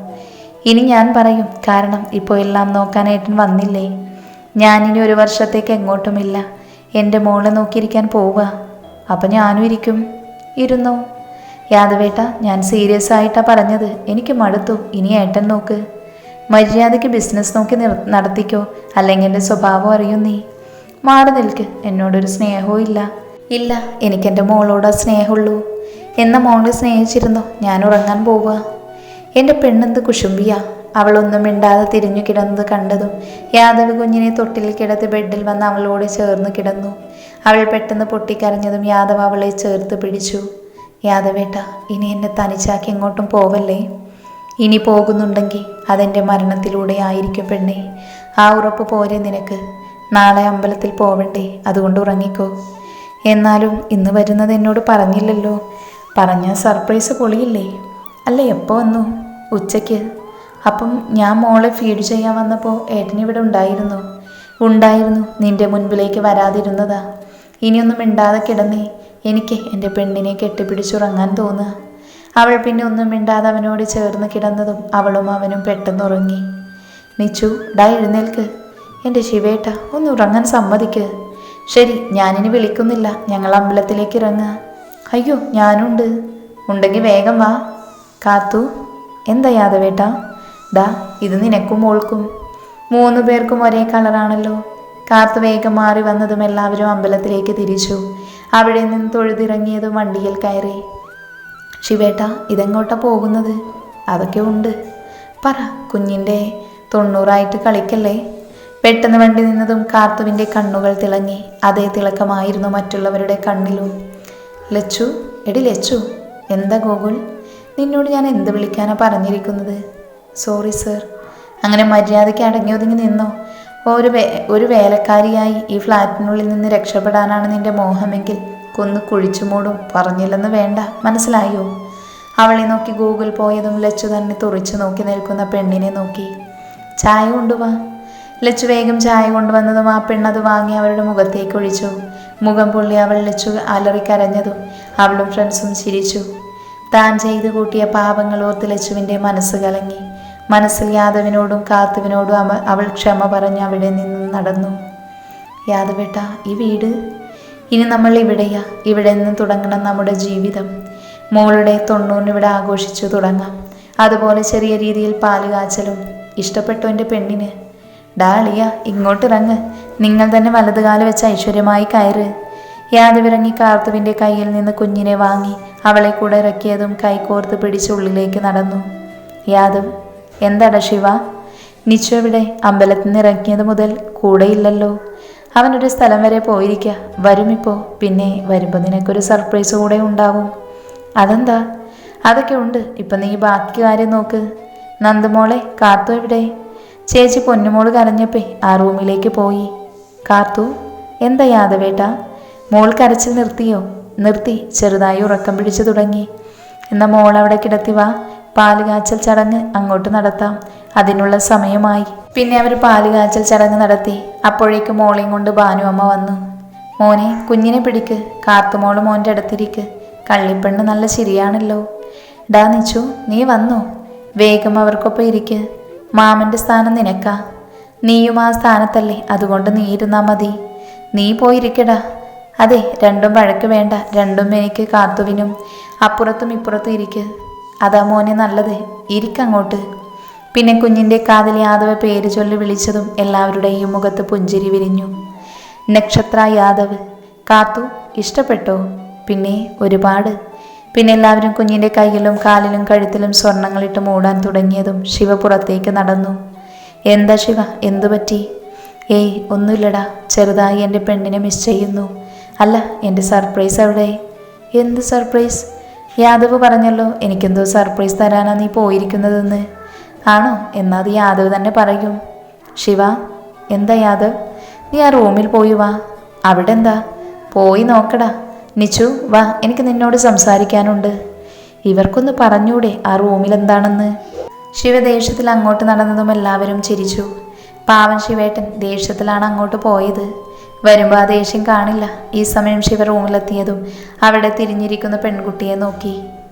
ഇനി ഞാൻ പറയും. കാരണം ഇപ്പോൾ എല്ലാം നോക്കാനായിട്ടും വന്നില്ലേ. ഞാനിനി 1 വർഷത്തേക്ക് എങ്ങോട്ടുമില്ല. എൻ്റെ മോളെ നോക്കിയിരിക്കാൻ പോവുക. അപ്പം ഞാനും ഇരിക്കും. ഇരുന്നോ? യാദവേട്ട, ഞാൻ സീരിയസ് ആയിട്ടാണ് പറഞ്ഞത്. എനിക്ക് മടുത്തു. ഇനി ഏട്ടൻ നോക്ക്. മര്യാദയ്ക്ക് ബിസിനസ് നോക്കി നടത്തിക്കോ, അല്ലെങ്കിൽ എൻ്റെ സ്വഭാവം അറിയും നീ. മാറി നിൽക്ക്. എന്നോടൊരു സ്നേഹവും ഇല്ല. ഇല്ല, എനിക്കെൻ്റെ മോളോടാ സ്നേഹമുള്ളൂ. എന്ന മോളെ സ്നേഹിച്ചിരുന്നോ? ഞാൻ ഉറങ്ങാൻ പോവുക. എൻ്റെ പെണ്ണെന്ത് കുശുംബിയാ. അവളൊന്നും മിണ്ടാതെ തിരിഞ്ഞു കിടന്നത് കണ്ടതും യാദവ് കുഞ്ഞിനെ തൊട്ടിൽ കിടത്തി ബെഡിൽ വന്ന് അവളോട് ചേർന്ന് കിടന്നു. അവൾ പെട്ടെന്ന് പൊട്ടിക്കരഞ്ഞതും യാദവ് അവളെ ചേർത്ത് പിടിച്ചു. യാദവേട്ട, ഇനി എന്നെ തനിച്ചാക്കി എങ്ങോട്ടും പോവല്ലേ. ഇനി പോകുന്നുണ്ടെങ്കിൽ അതെൻ്റെ മരണത്തിലൂടെ ആയിരിക്കും പെണ്ണേ. ആ ഉറപ്പ് പോരെ നിനക്ക്? നാളെ അമ്പലത്തിൽ പോവണ്ടേ? അതുകൊണ്ട് ഉറങ്ങിക്കോ. എന്നാലും ഇന്ന് വരുന്നത് എന്നോട് പറഞ്ഞില്ലല്ലോ. പറഞ്ഞ സർപ്രൈസ് പൊളിയില്ലേ? അല്ല, എപ്പോൾ വന്നു? ഉച്ചയ്ക്ക്. അപ്പം ഞാൻ മോളെ ഫീഡ് ചെയ്യാൻ വന്നപ്പോൾ ഏട്ടനിവിടെ ഉണ്ടായിരുന്നു. നിന്റെ മുൻപിലേക്ക് വരാതിരുന്നതാ. ഇനിയൊന്നും മിണ്ടാതെ കിടന്നേ. എനിക്ക് എൻ്റെ പെണ്ണിനെ കെട്ടിപ്പിടിച്ചുറങ്ങാൻ തോന്നുക. അവൾ പിന്നെ ഒന്നും മിണ്ടാതെ അവനോട് ചേർന്ന് കിടന്നതും അവളും അവനും പെട്ടെന്നുറങ്ങി. നിച്ചു, ഡാ എഴുന്നേൽക്ക്. എൻ്റെ ശിവേട്ട, ഒന്ന് ഉറങ്ങാൻ സമ്മതിക്ക്. ശരി, ഞാനിനി വിളിക്കുന്നില്ല. ഞങ്ങൾ അമ്പലത്തിലേക്ക് ഇറങ്ങുക. അയ്യോ, ഞാനുണ്ട്. ഉണ്ടെങ്കിൽ വേഗം വാ. കാത്തു. എന്താ യാദവേട്ട? ദാ, ഇത് നിനക്കും മോൾക്കും. 3 പേർക്കും ഒരേ കളറാണല്ലോ. കാത്തു വേഗം മാറി വന്നതും എല്ലാവരും അമ്പലത്തിലേക്ക് തിരിച്ചു. അവിടെ നിന്ന് തൊഴുതിറങ്ങിയതും വണ്ടിയിൽ കയറി. ശിവേട്ട, ഇതെങ്ങോട്ടാ പോകുന്നത്? അതൊക്കെ ഉണ്ട്. പറ. കുഞ്ഞിൻ്റെ 90 കളിക്കല്ലേ? പെട്ടെന്ന് വണ്ടി നിന്നതും കാർത്തുവിൻ്റെ കണ്ണുകൾ തിളങ്ങി. അതേ തിളക്കമായിരുന്നു മറ്റുള്ളവരുടെ കണ്ണിലും. ലച്ചു, എടി ലച്ചു. എന്താ ഗോകുൽ? നിന്നോട് ഞാൻ എന്ത് വിളിക്കാനാ പറഞ്ഞിരിക്കുന്നത്? Sorry sir. അങ്ങനെ മര്യാദയ്ക്ക് അടങ്ങി ഒതുങ്ങി നിന്നോ? ഒരു വേലക്കാരിയായി ഈ ഫ്ലാറ്റിനുള്ളിൽ നിന്ന് രക്ഷപ്പെടാനാണ് നിന്റെ മോഹമെങ്കിൽ കൊന്ന് കുഴിച്ചു മൂടും. പറഞ്ഞില്ലെന്ന് വേണ്ട, മനസ്സിലായോ? അവളെ നോക്കി ഗൂഗിൾ പോയതും ലച്ചു തന്നെ തുറിച്ചു നോക്കി നിൽക്കുന്ന പെണ്ണിനെ നോക്കി. ചായ കൊണ്ടുവാ. ലച്ചു വേഗം ചായ കൊണ്ടുവന്നതും ആ പെണ്ണത് വാങ്ങി അവരുടെ മുഖത്തേക്ക് ഒഴിച്ചു. മുഖം പൊള്ളി അവൾ ലച്ചു അലറിക്കരഞ്ഞതും അവളും ഫ്രണ്ട്സും ചിരിച്ചു. താൻ ചെയ്തു കൂട്ടിയ പാപങ്ങൾ ഓർത്ത് ലച്ചുവിൻ്റെ മനസ്സ് കലങ്ങി. മനസ്സിൽ യാദവിനോടും കാത്തുവിനോടും അവൾ ക്ഷമ പറഞ്ഞ് അവിടെ നിന്ന് നടന്നു. യാദവേട്ട, ഈ വീട്? ഇനി നമ്മൾ ഇവിടെയാ. ഇവിടെ നിന്ന് തുടങ്ങണം നമ്മുടെ ജീവിതം. മോളുടെ 90 ഇവിടെ ആഘോഷിച്ചു തുടങ്ങാം. അതുപോലെ ചെറിയ രീതിയിൽ പാല് കാച്ചലും. ഇഷ്ടപ്പെട്ടു എൻ്റെ പെണ്ണിന്? ഡാളിയ, ഇങ്ങോട്ടിറങ്ങ്. നിങ്ങൾ തന്നെ വലതുകാല് വെച്ച് ഐശ്വര്യമായി കയറ്. യാദവിറങ്ങി കാർത്തുവിൻ്റെ കയ്യിൽ നിന്ന് കുഞ്ഞിനെ വാങ്ങി അവളെ കൂടെ ഇറക്കിയതും കൈകോർത്ത് പിടിച്ച് ഉള്ളിലേക്ക് നടന്നു. യാദവ്, എന്താടാ ശിവ? നിച്ചു എവിടെ? അമ്പലത്തിൽ നിന്ന് ഇറങ്ങിയത് മുതൽ കൂടെയില്ലല്ലോ. അവനൊരു സ്ഥലം വരെ പോയിരിക്കുക. വരുമിപ്പോൾ. പിന്നെ വരുമ്പോൾ നിനക്കൊരു സർപ്രൈസ് കൂടെ ഉണ്ടാവും. അതെന്താ? അതൊക്കെ ഉണ്ട്. ഇപ്പം നീ ബാക്കി കാര്യം നോക്ക്. നന്ദുമോളെ, കാർത്തു എവിടെ? ചേച്ചി പൊന്നുമോള് കരഞ്ഞപ്പേ ആ റൂമിലേക്ക് പോയി. കാർത്തു, എന്താ യാദവേട്ട? മോൾ കരച്ചിൽ നിർത്തിയോ? നിർത്തി. ചെറുതായി ഉറക്കം പിടിച്ചു തുടങ്ങി. എന്നാൽ മോൾ അവിടെ കിടത്തി വാ. പാല് കാച്ചൽ ചടങ്ങ് അങ്ങോട്ട് നടത്താം. അതിനുള്ള സമയമായി. പിന്നെ അവർ പാല് കാച്ചൽ ചടങ്ങ് നടത്തി. അപ്പോഴേക്കും മോളെയും കൊണ്ട് ഭാനു അമ്മ വന്നു. മോനെ, കുഞ്ഞിനെ പിടിക്ക്. കാത്തുമോള് മോൻ്റെ അടുത്തിരിക്ക്. കള്ളിപ്പെണ്ണ് നല്ല ശരിയാണല്ലോ. ഡാ നിച്ചു, നീ വന്നോ? വേഗം അവർക്കൊപ്പം ഇരിക്ക്. മാമൻ്റെ സ്ഥാനം നിനക്കാ. നീയും ആ സ്ഥാനത്തല്ലേ. അതുകൊണ്ട് നീ ഇരുന്നാ മതി. നീ പോയിരിക്കടാ. അതെ, രണ്ടും വഴക്ക് വേണ്ട. രണ്ടും എനിക്ക് കാത്തുവിനും. അപ്പുറത്തും ഇപ്പുറത്തും ഇരിക്ക്. അതാ മോനെ നല്ലത്, ഇരിക്കങ്ങോട്ട്. പിന്നെ കുഞ്ഞിൻ്റെ കാതിൽ യാദവ് പേര് ചൊല്ലി വിളിച്ചതും എല്ലാവരുടെയും മുഖത്ത് പുഞ്ചിരി വിരിഞ്ഞു. നക്ഷത്ര യാദവ്. കാത്തു ഇഷ്ടപ്പെട്ടോ? പിന്നെ ഒരുപാട്. പിന്നെ എല്ലാവരും കുഞ്ഞിൻ്റെ കയ്യിലും കാലിലും കഴുത്തിലും സ്വർണങ്ങളിട്ട് മൂടാൻ തുടങ്ങിയതും ശിവ പുറത്തേക്ക് നടന്നു. എന്താ ശിവ, എന്തു പറ്റി? ഏയ് ഒന്നുമില്ലടാ, ചെറുതായി എൻ്റെ പെണ്ണിനെ മിസ് ചെയ്യുന്നു. അല്ല, എൻ്റെ സർപ്രൈസ് എവിടെ? എന്ത് സർപ്രൈസ്? യാദവ് പറഞ്ഞല്ലോ എനിക്കെന്തോ സർപ്രൈസ് തരാനാ നീ പോയിരിക്കുന്നതെന്ന്. ആണോ? എന്നാൽ അത് യാദവ് തന്നെ പറയും. ശിവ. എന്താ യാദവ്? നീ ആ റൂമിൽ പോയി വാ. അവിടെ എന്താ? പോയി നോക്കടാ. നിച്ചു വാ, എനിക്ക് നിന്നോട് സംസാരിക്കാനുണ്ട്. ഇവർക്കൊന്ന് പറഞ്ഞൂടെ ആ റൂമിൽ എന്താണെന്ന്? ശിവ ദേഷ്യത്തിൽ അങ്ങോട്ട് നടന്നതും എല്ലാവരും ചിരിച്ചു. പാവൻ ശിവേട്ടൻ ദേഷ്യത്തിലാണ് അങ്ങോട്ട് പോയത്. വരുമ്പോൾ ആ ദേഷ്യം കാണില്ല. ഈ സമയം ശിവ റൂമിലെത്തിയതും അവിടെ തിരിഞ്ഞിരിക്കുന്ന പെൺകുട്ടിയെ നോക്കി.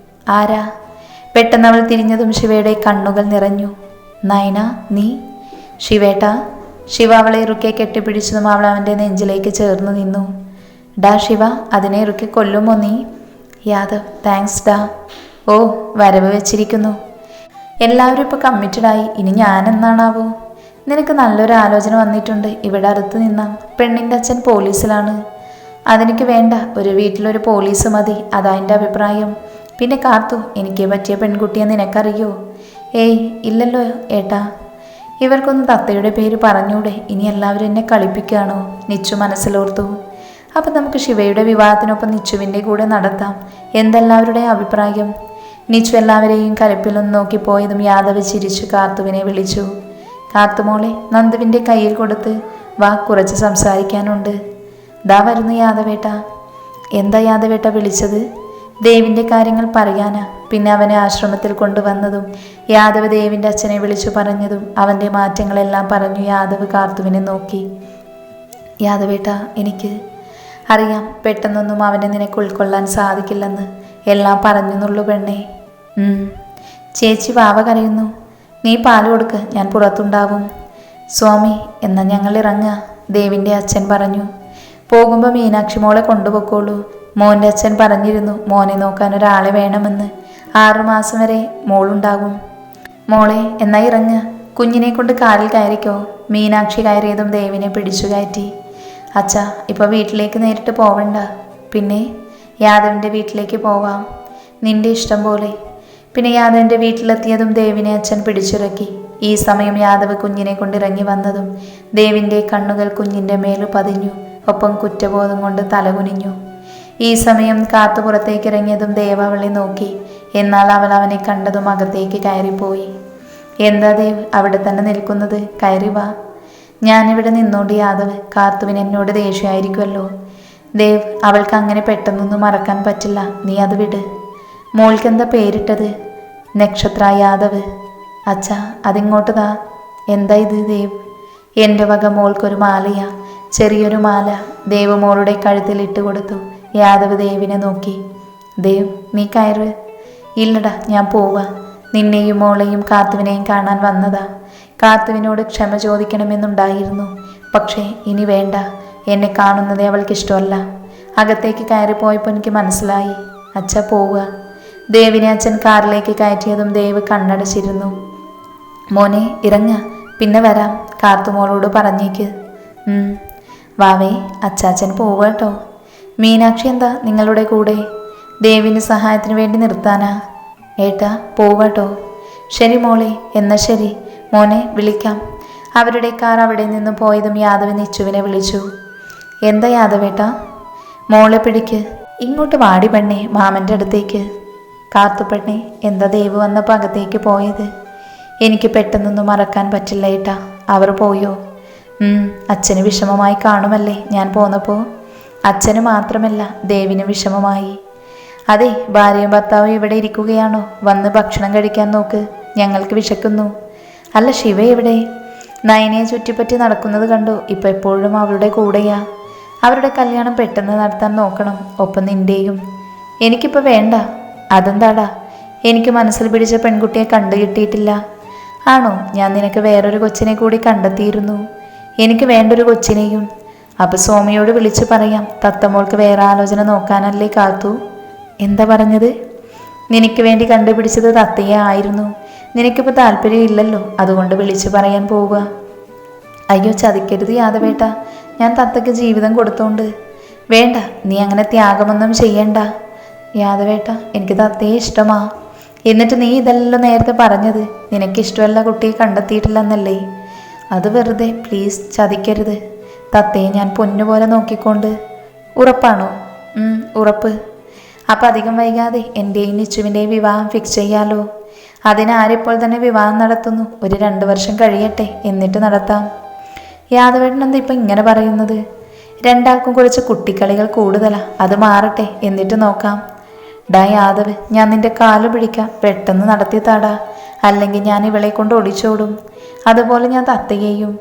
ആരാ? പെട്ടെന്ന് അവൾ തിരിഞ്ഞതും ശിവയുടെ കണ്ണുകൾ നിറഞ്ഞു. നയന, നീ? ശിവേട്ടാ. ശിവ അവളെ ഇറുക്കെ കെട്ടിപ്പിടിച്ചതും അവൾ അവൻ്റെ നെഞ്ചിലേക്ക് ചേർന്ന് നിന്നു. ഡാ ശിവ, അതിനെ ഇറുക്കെ കൊല്ലുമോ നീ? യാദവ്. താങ്ക്സ് ഡാ. ഓ, വരവ് വെച്ചിരിക്കുന്നു. എല്ലാവരും ഇപ്പോൾ കമ്മിറ്റഡായി. ഇനി ഞാനെന്നാണാവോ? നിനക്ക് നല്ലൊരു ആലോചന വന്നിട്ടുണ്ട്. ഇവിടെ അടുത്ത് നിന്നാം. പെണ്ണിൻ്റെ അച്ഛൻ പോലീസിലാണ്. അതെനിക്ക് വേണ്ട, ഒരു വീട്ടിലൊരു പോലീസ് മതി. അതാ എൻ്റെ അഭിപ്രായം. പിന്നെ കാത്തു, എനിക്ക് പറ്റിയ പെൺകുട്ടിയെ നിനക്കറിയോ? ഏയ് ഇല്ലല്ലോ ഏട്ടാ. ഇവർക്കൊന്ന് തത്തയുടെ പേര് പറഞ്ഞൂടെ? ഇനി എല്ലാവരും എന്നെ കളിപ്പിക്കുകയാണോ? നിച്ചു മനസ്സിലോർത്തു. അപ്പം നമുക്ക് ശിവയുടെ വിവാഹത്തിനൊപ്പം നിച്ചുവിൻ്റെ കൂടെ നടത്താം. എന്തെല്ലാവരുടെയും അഭിപ്രായം? നിച്ചു എല്ലാവരെയും കലിപ്പിലൊന്ന് നോക്കിപ്പോയതും യാദവ് ചിരിച്ചു കാത്തുവിനെ വിളിച്ചു. കാത്തുമോളെ നന്ദുവിൻ്റെ കയ്യിൽ കൊടുത്ത് വാ, കുറച്ച് സംസാരിക്കാനുണ്ട്. ദാ വരുന്നു യാദവേട്ട. എന്താ യാദവേട്ട വിളിച്ചത്? ദേവിൻ്റെ കാര്യങ്ങൾ പറയാനാ. പിന്നെ അവനെ ആശ്രമത്തിൽ കൊണ്ടുവന്നതും യാദവ് ദേവിൻ്റെ അച്ഛനെ വിളിച്ചു പറഞ്ഞതും അവൻ്റെ മാറ്റങ്ങളെല്ലാം പറഞ്ഞു യാദവ് കാർത്തുവിനെ നോക്കി. യാദവേട്ട, എനിക്ക് അറിയാം പെട്ടെന്നൊന്നും അവനെ നിനക്ക് ഉൾക്കൊള്ളാൻ സാധിക്കില്ലെന്ന്. എല്ലാം പറഞ്ഞെന്നുള്ളൂ പെണ്ണേ. ചേച്ചി വാവ കരയുന്നു. നീ പാല് കൊടുക്ക്, ഞാൻ പുറത്തുണ്ടാവും. സ്വാമി, എന്നാൽ ഞങ്ങൾ ഇറങ്ങുക, ദേവിൻ്റെ അച്ഛൻ പറഞ്ഞു. പോകുമ്പോൾ മീനാക്ഷി മോളെ കൊണ്ടുപോയിക്കോളൂ. മോൻ്റെ അച്ഛൻ പറഞ്ഞിരുന്നു മോനെ നോക്കാൻ ഒരാളെ വേണമെന്ന്. 6 മാസം വരെ മോളുണ്ടാകും. മോളെ എന്നാ ഇറങ്ങുക, കുഞ്ഞിനെ കൊണ്ട് കാറിൽ കയറിക്കോ. മീനാക്ഷി കയറിയതും ദേവിനെ പിടിച്ചു കയറ്റി. അച്ഛാ, ഇപ്പോൾ വീട്ടിലേക്ക് നേരിട്ട് പോവണ്ട. പിന്നെ യാദവിൻ്റെ വീട്ടിലേക്ക് പോവാം, നിന്റെ ഇഷ്ടം പോലെ. പിന്നെ യാദവിൻ്റെ വീട്ടിലെത്തിയതും ദേവിനെ അച്ഛൻ പിടിച്ചിറക്കി. ഈ സമയം യാദവ് കുഞ്ഞിനെ കൊണ്ടിറങ്ങി വന്നതും ദേവിൻ്റെ കണ്ണുകൾ കുഞ്ഞിൻ്റെ മേലു പതിഞ്ഞു. ഒപ്പം കുറ്റബോധം കൊണ്ട് തലകുനിഞ്ഞു. ഈ സമയം കാത്തു പുറത്തേക്ക് ഇറങ്ങിയതും ദേവ് അവളെ നോക്കി. എന്നാൽ അവൾ അവനെ കണ്ടതും അകത്തേക്ക് കയറിപ്പോയി. എന്താ ദേവ് അവിടെ തന്നെ നിൽക്കുന്നത്? കയറി വാ. ഞാനിവിടെ നിന്നോണ്ട് യാദവ്, കാർത്തുവിന് എന്നോട് ദേഷ്യമായിരിക്കുമല്ലോ. ദേവ്, അവൾക്ക് അങ്ങനെ പെട്ടെന്നൊന്നും മറക്കാൻ പറ്റില്ല. നീ അത് വിട്. മോൾക്കെന്താ പേരിട്ടത്? നക്ഷത്ര യാദവ്. അച്ഛാ, അതിങ്ങോട്ട് താ. എന്താ ഇത് ദേവ്? എൻ്റെ വക മോൾക്കൊരു മാലയാ, ചെറിയൊരു മാല. ദേവ് മോളുടെ കഴുത്തിൽ ഇട്ട് കൊടുത്തു. യാദവ് ദേവിനെ നോക്കി. ദേവ്, നീ കയറ്. ഇല്ലടാ, ഞാൻ പോവാ. നിന്നെയും മോളെയും കാത്തുവിനെയും കാണാൻ വന്നതാ. കാത്തുവിനോട് ക്ഷമ ചോദിക്കണമെന്നുണ്ടായിരുന്നു. പക്ഷേ ഇനി വേണ്ട. എന്നെ കാണുന്നതേ അവൾക്ക് ഇഷ്ടമല്ല. അകത്തേക്ക് കയറിപ്പോയപ്പോൾ എനിക്ക് മനസ്സിലായി. അച്ഛ പോവുക. ദേവിനെ അച്ഛൻ കാറിലേക്ക് കയറ്റിയതും ദേവ് കണ്ണടച്ചിരുന്നു. മോനെ ഇറങ്ങ, പിന്നെ വരാം, കാർത്തുമോളോട് പറഞ്ഞേക്ക്. വാവേ, അച്ചാച്ചൻ പോവുക കേട്ടോ. മീനാക്ഷി എന്താ നിങ്ങളുടെ കൂടെ? ദേവിന് സഹായത്തിന് വേണ്ടി നിർത്താനാ? ഏട്ടാ പോവാട്ടോ. ശരി മോളെ, എന്നാ ശരി. മോനെ വിളിക്കാം. അവരുടെ കാർ അവിടെ നിന്ന് പോയതും യാദവ് നിച്ചുവിനെ വിളിച്ചു. എന്താ യാദവേട്ടാ? മോളെ പിടിക്ക്. ഇങ്ങോട്ട് വാടി പെണ്ണേ, മാമൻ്റെ അടുത്തേക്ക്. കാത്തുപെണ്ണേ, എന്താ ദേവ് വന്നപ്പോൾ അകത്തേക്ക് പോയത്? എനിക്ക് പെട്ടെന്നൊന്നും മറക്കാൻ പറ്റില്ല ഏട്ടാ. അവർ പോയോ? അച്ഛന് വിഷമമായി കാണുമല്ലേ ഞാൻ പോന്നപ്പോൾ? അച്ഛന് മാത്രമല്ല, ദേവിന് വിഷമമായി. അതെ, ഭാര്യയും ഭർത്താവും ഇവിടെ ഇരിക്കുകയാണോ? വന്ന് ഭക്ഷണം കഴിക്കാൻ നോക്ക്, ഞങ്ങൾക്ക് വിശക്കുന്നു. അല്ല, ശിവ എവിടെ? നയനയെ ചുറ്റിപ്പറ്റി നടക്കുന്നത് കണ്ടു. ഇപ്പം എപ്പോഴും അവളുടെ കൂടെയാ. അവരുടെ കല്യാണം പെട്ടെന്ന് നടത്താൻ നോക്കണം, ഒപ്പം നിൻ്റെയും. എനിക്കിപ്പോൾ വേണ്ട. അതെന്താടാ? എനിക്ക് മനസ്സിൽ പിടിച്ച പെൺകുട്ടിയെ കണ്ടു കിട്ടിയിട്ടില്ല. ആണോ? ഞാൻ നിനക്ക് വേറൊരു കൊച്ചിനെ കൂടി കണ്ടെത്തിയിരുന്നു. എനിക്ക് വേണ്ടൊരു കൊച്ചിനെയും. അപ്പം സോമിയോട് വിളിച്ച് പറയാം. തത്തമോൾക്ക് വേറെ ആലോചന നോക്കാനല്ലേ കാത്തു? എന്താ പറഞ്ഞത്? നിനക്ക് വേണ്ടി കണ്ടുപിടിച്ചത് തത്തയെ ആയിരുന്നു. നിനക്കിപ്പോൾ താല്പര്യമില്ലല്ലോ, അതുകൊണ്ട് വിളിച്ചു പറയാൻ പോവുക. അയ്യോ ചതിക്കരുത് യാദവേട്ട, ഞാൻ തത്തയ്ക്ക് ജീവിതം കൊടുത്തോണ്ട്. വേണ്ട, നീ അങ്ങനെ ത്യാഗമൊന്നും ചെയ്യണ്ട യാദവേട്ട, എനിക്ക് തത്തയെ ഇഷ്ടമാ. എന്നിട്ട് നീ ഇതെല്ലാം നേരത്തെ പറഞ്ഞത് നിനക്കിഷ്ടമല്ല കുട്ടിയെ കണ്ടെത്തിയിട്ടില്ലെന്നല്ലേ? അത് വെറുതെ, പ്ലീസ് ചതിക്കരുത്. തത്തയെ ഞാൻ പൊന്നുപോലെ നോക്കിക്കൊണ്ട്. ഉറപ്പാണോ? ഉറപ്പ്. അപ്പം അധികം വൈകാതെ എൻ്റെയും നിച്ചുവിൻ്റെയും വിവാഹം ഫിക്സ് ചെയ്യാലോ. അതിനാരിപ്പോൾ തന്നെ വിവാഹം നടത്തുന്നു. ഒരു 2 വർഷം കഴിയട്ടെ, എന്നിട്ട് നടത്താം. യാദവേട്ടൻ എന്താ ഇപ്പം ഇങ്ങനെ പറയുന്നത്? രണ്ടാൾക്കും കുറച്ച് കുട്ടിക്കളികൾ കൂടുതലാ, അത് മാറട്ടെ, എന്നിട്ട് നോക്കാം. ഡാ യാദവ്, ഞാൻ നിന്റെ കാല് പിടിക്കാം, പെട്ടെന്ന് നടത്തി താടാ, അല്ലെങ്കിൽ ഞാൻ ഇവളെ കൊണ്ട് ഒളിച്ചോടും. അതുപോലെ ഞാൻ തത്തയെയും.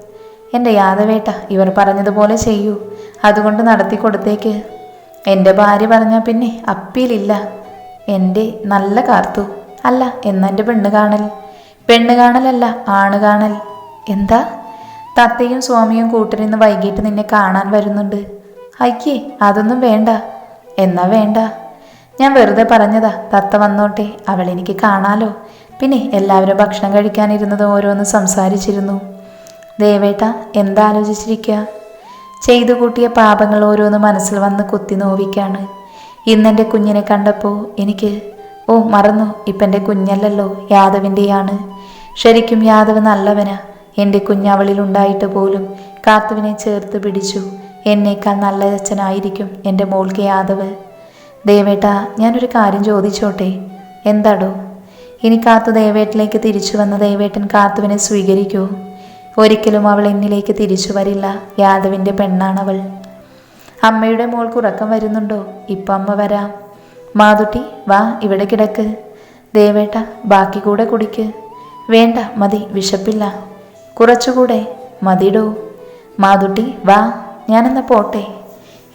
എൻ്റെ യാദവേട്ട, ഇവർ പറഞ്ഞതുപോലെ ചെയ്യൂ, അതുകൊണ്ട് നടത്തി കൊടുത്തേക്ക്. എൻ്റെ ഭാര്യ പറഞ്ഞാൽ പിന്നെ അപ്പീലില്ല. എൻ്റെ നല്ല കാർത്തു. അല്ല, എന്നാ എൻ്റെ പെണ്ണ് കാണൽ? പെണ്ണ് കാണലല്ല, ആണ് കാണൽ. എന്താ? തത്തയും സ്വാമിയും കൂട്ടരിന്ന് വൈകിട്ട് നിന്നെ കാണാൻ വരുന്നുണ്ട്. അയ്യേ, അതൊന്നും വേണ്ട. എന്നാ വേണ്ട. ഞാൻ വെറുതെ പറഞ്ഞതാ, തത്ത വന്നോട്ടെ, അവളെനിക്ക് കാണാലോ. പിന്നെ എല്ലാവരും ഭക്ഷണം കഴിക്കാനിരുന്നത് ഓരോന്ന് സംസാരിച്ചിരുന്നു. ദേവേട്ട എന്താ ആലോചിച്ചിരിക്കുക? ചെയ്തു കൂട്ടിയ പാപങ്ങൾ ഓരോന്ന് മനസ്സിൽ വന്ന് കുത്തി നോവിക്കാണ്. ഇന്നെൻ്റെ കുഞ്ഞിനെ കണ്ടപ്പോൾ എനിക്ക് മറന്നു, ഇപ്പം എൻ്റെ കുഞ്ഞല്ലല്ലോ, യാദവിൻ്റെയാണ്. ശരിക്കും യാദവ് നല്ലവനാ. എൻ്റെ കുഞ്ഞവളിലുണ്ടായിട്ട് പോലും കാത്തുവിനെ ചേർത്ത് പിടിച്ചു. എന്നേക്കാൾ നല്ല അച്ഛനായിരിക്കും എൻ്റെ മോൾക്ക് യാദവ്. ദേവേട്ട, ഞാനൊരു കാര്യം ചോദിച്ചോട്ടെ? എന്താടോ? ഇനി കാത്തു ദേവേട്ടിലേക്ക് തിരിച്ചു വന്ന ദേവേട്ടൻ കാത്തുവിനെ സ്വീകരിക്കൂ? ഒരിക്കലും അവൾ എന്നിലേക്ക് തിരിച്ചു വരില്ല. യാദവിൻ്റെ പെണ്ണാണവൾ. അമ്മയുടെ മോൾക്ക് ഉറക്കം വരുന്നുണ്ടോ? ഇപ്പം അമ്മ വരാം. മാതുട്ടി വാ, ഇവിടെ കിടക്ക്. ദേവേട്ട, ബാക്കി കൂടെ കുടിക്ക്. വേണ്ട, മതി, വിശപ്പില്ല. കുറച്ചുകൂടെ മതിടോ. മാതുട്ടി വാ, ഞാനെന്നാ പോട്ടെ.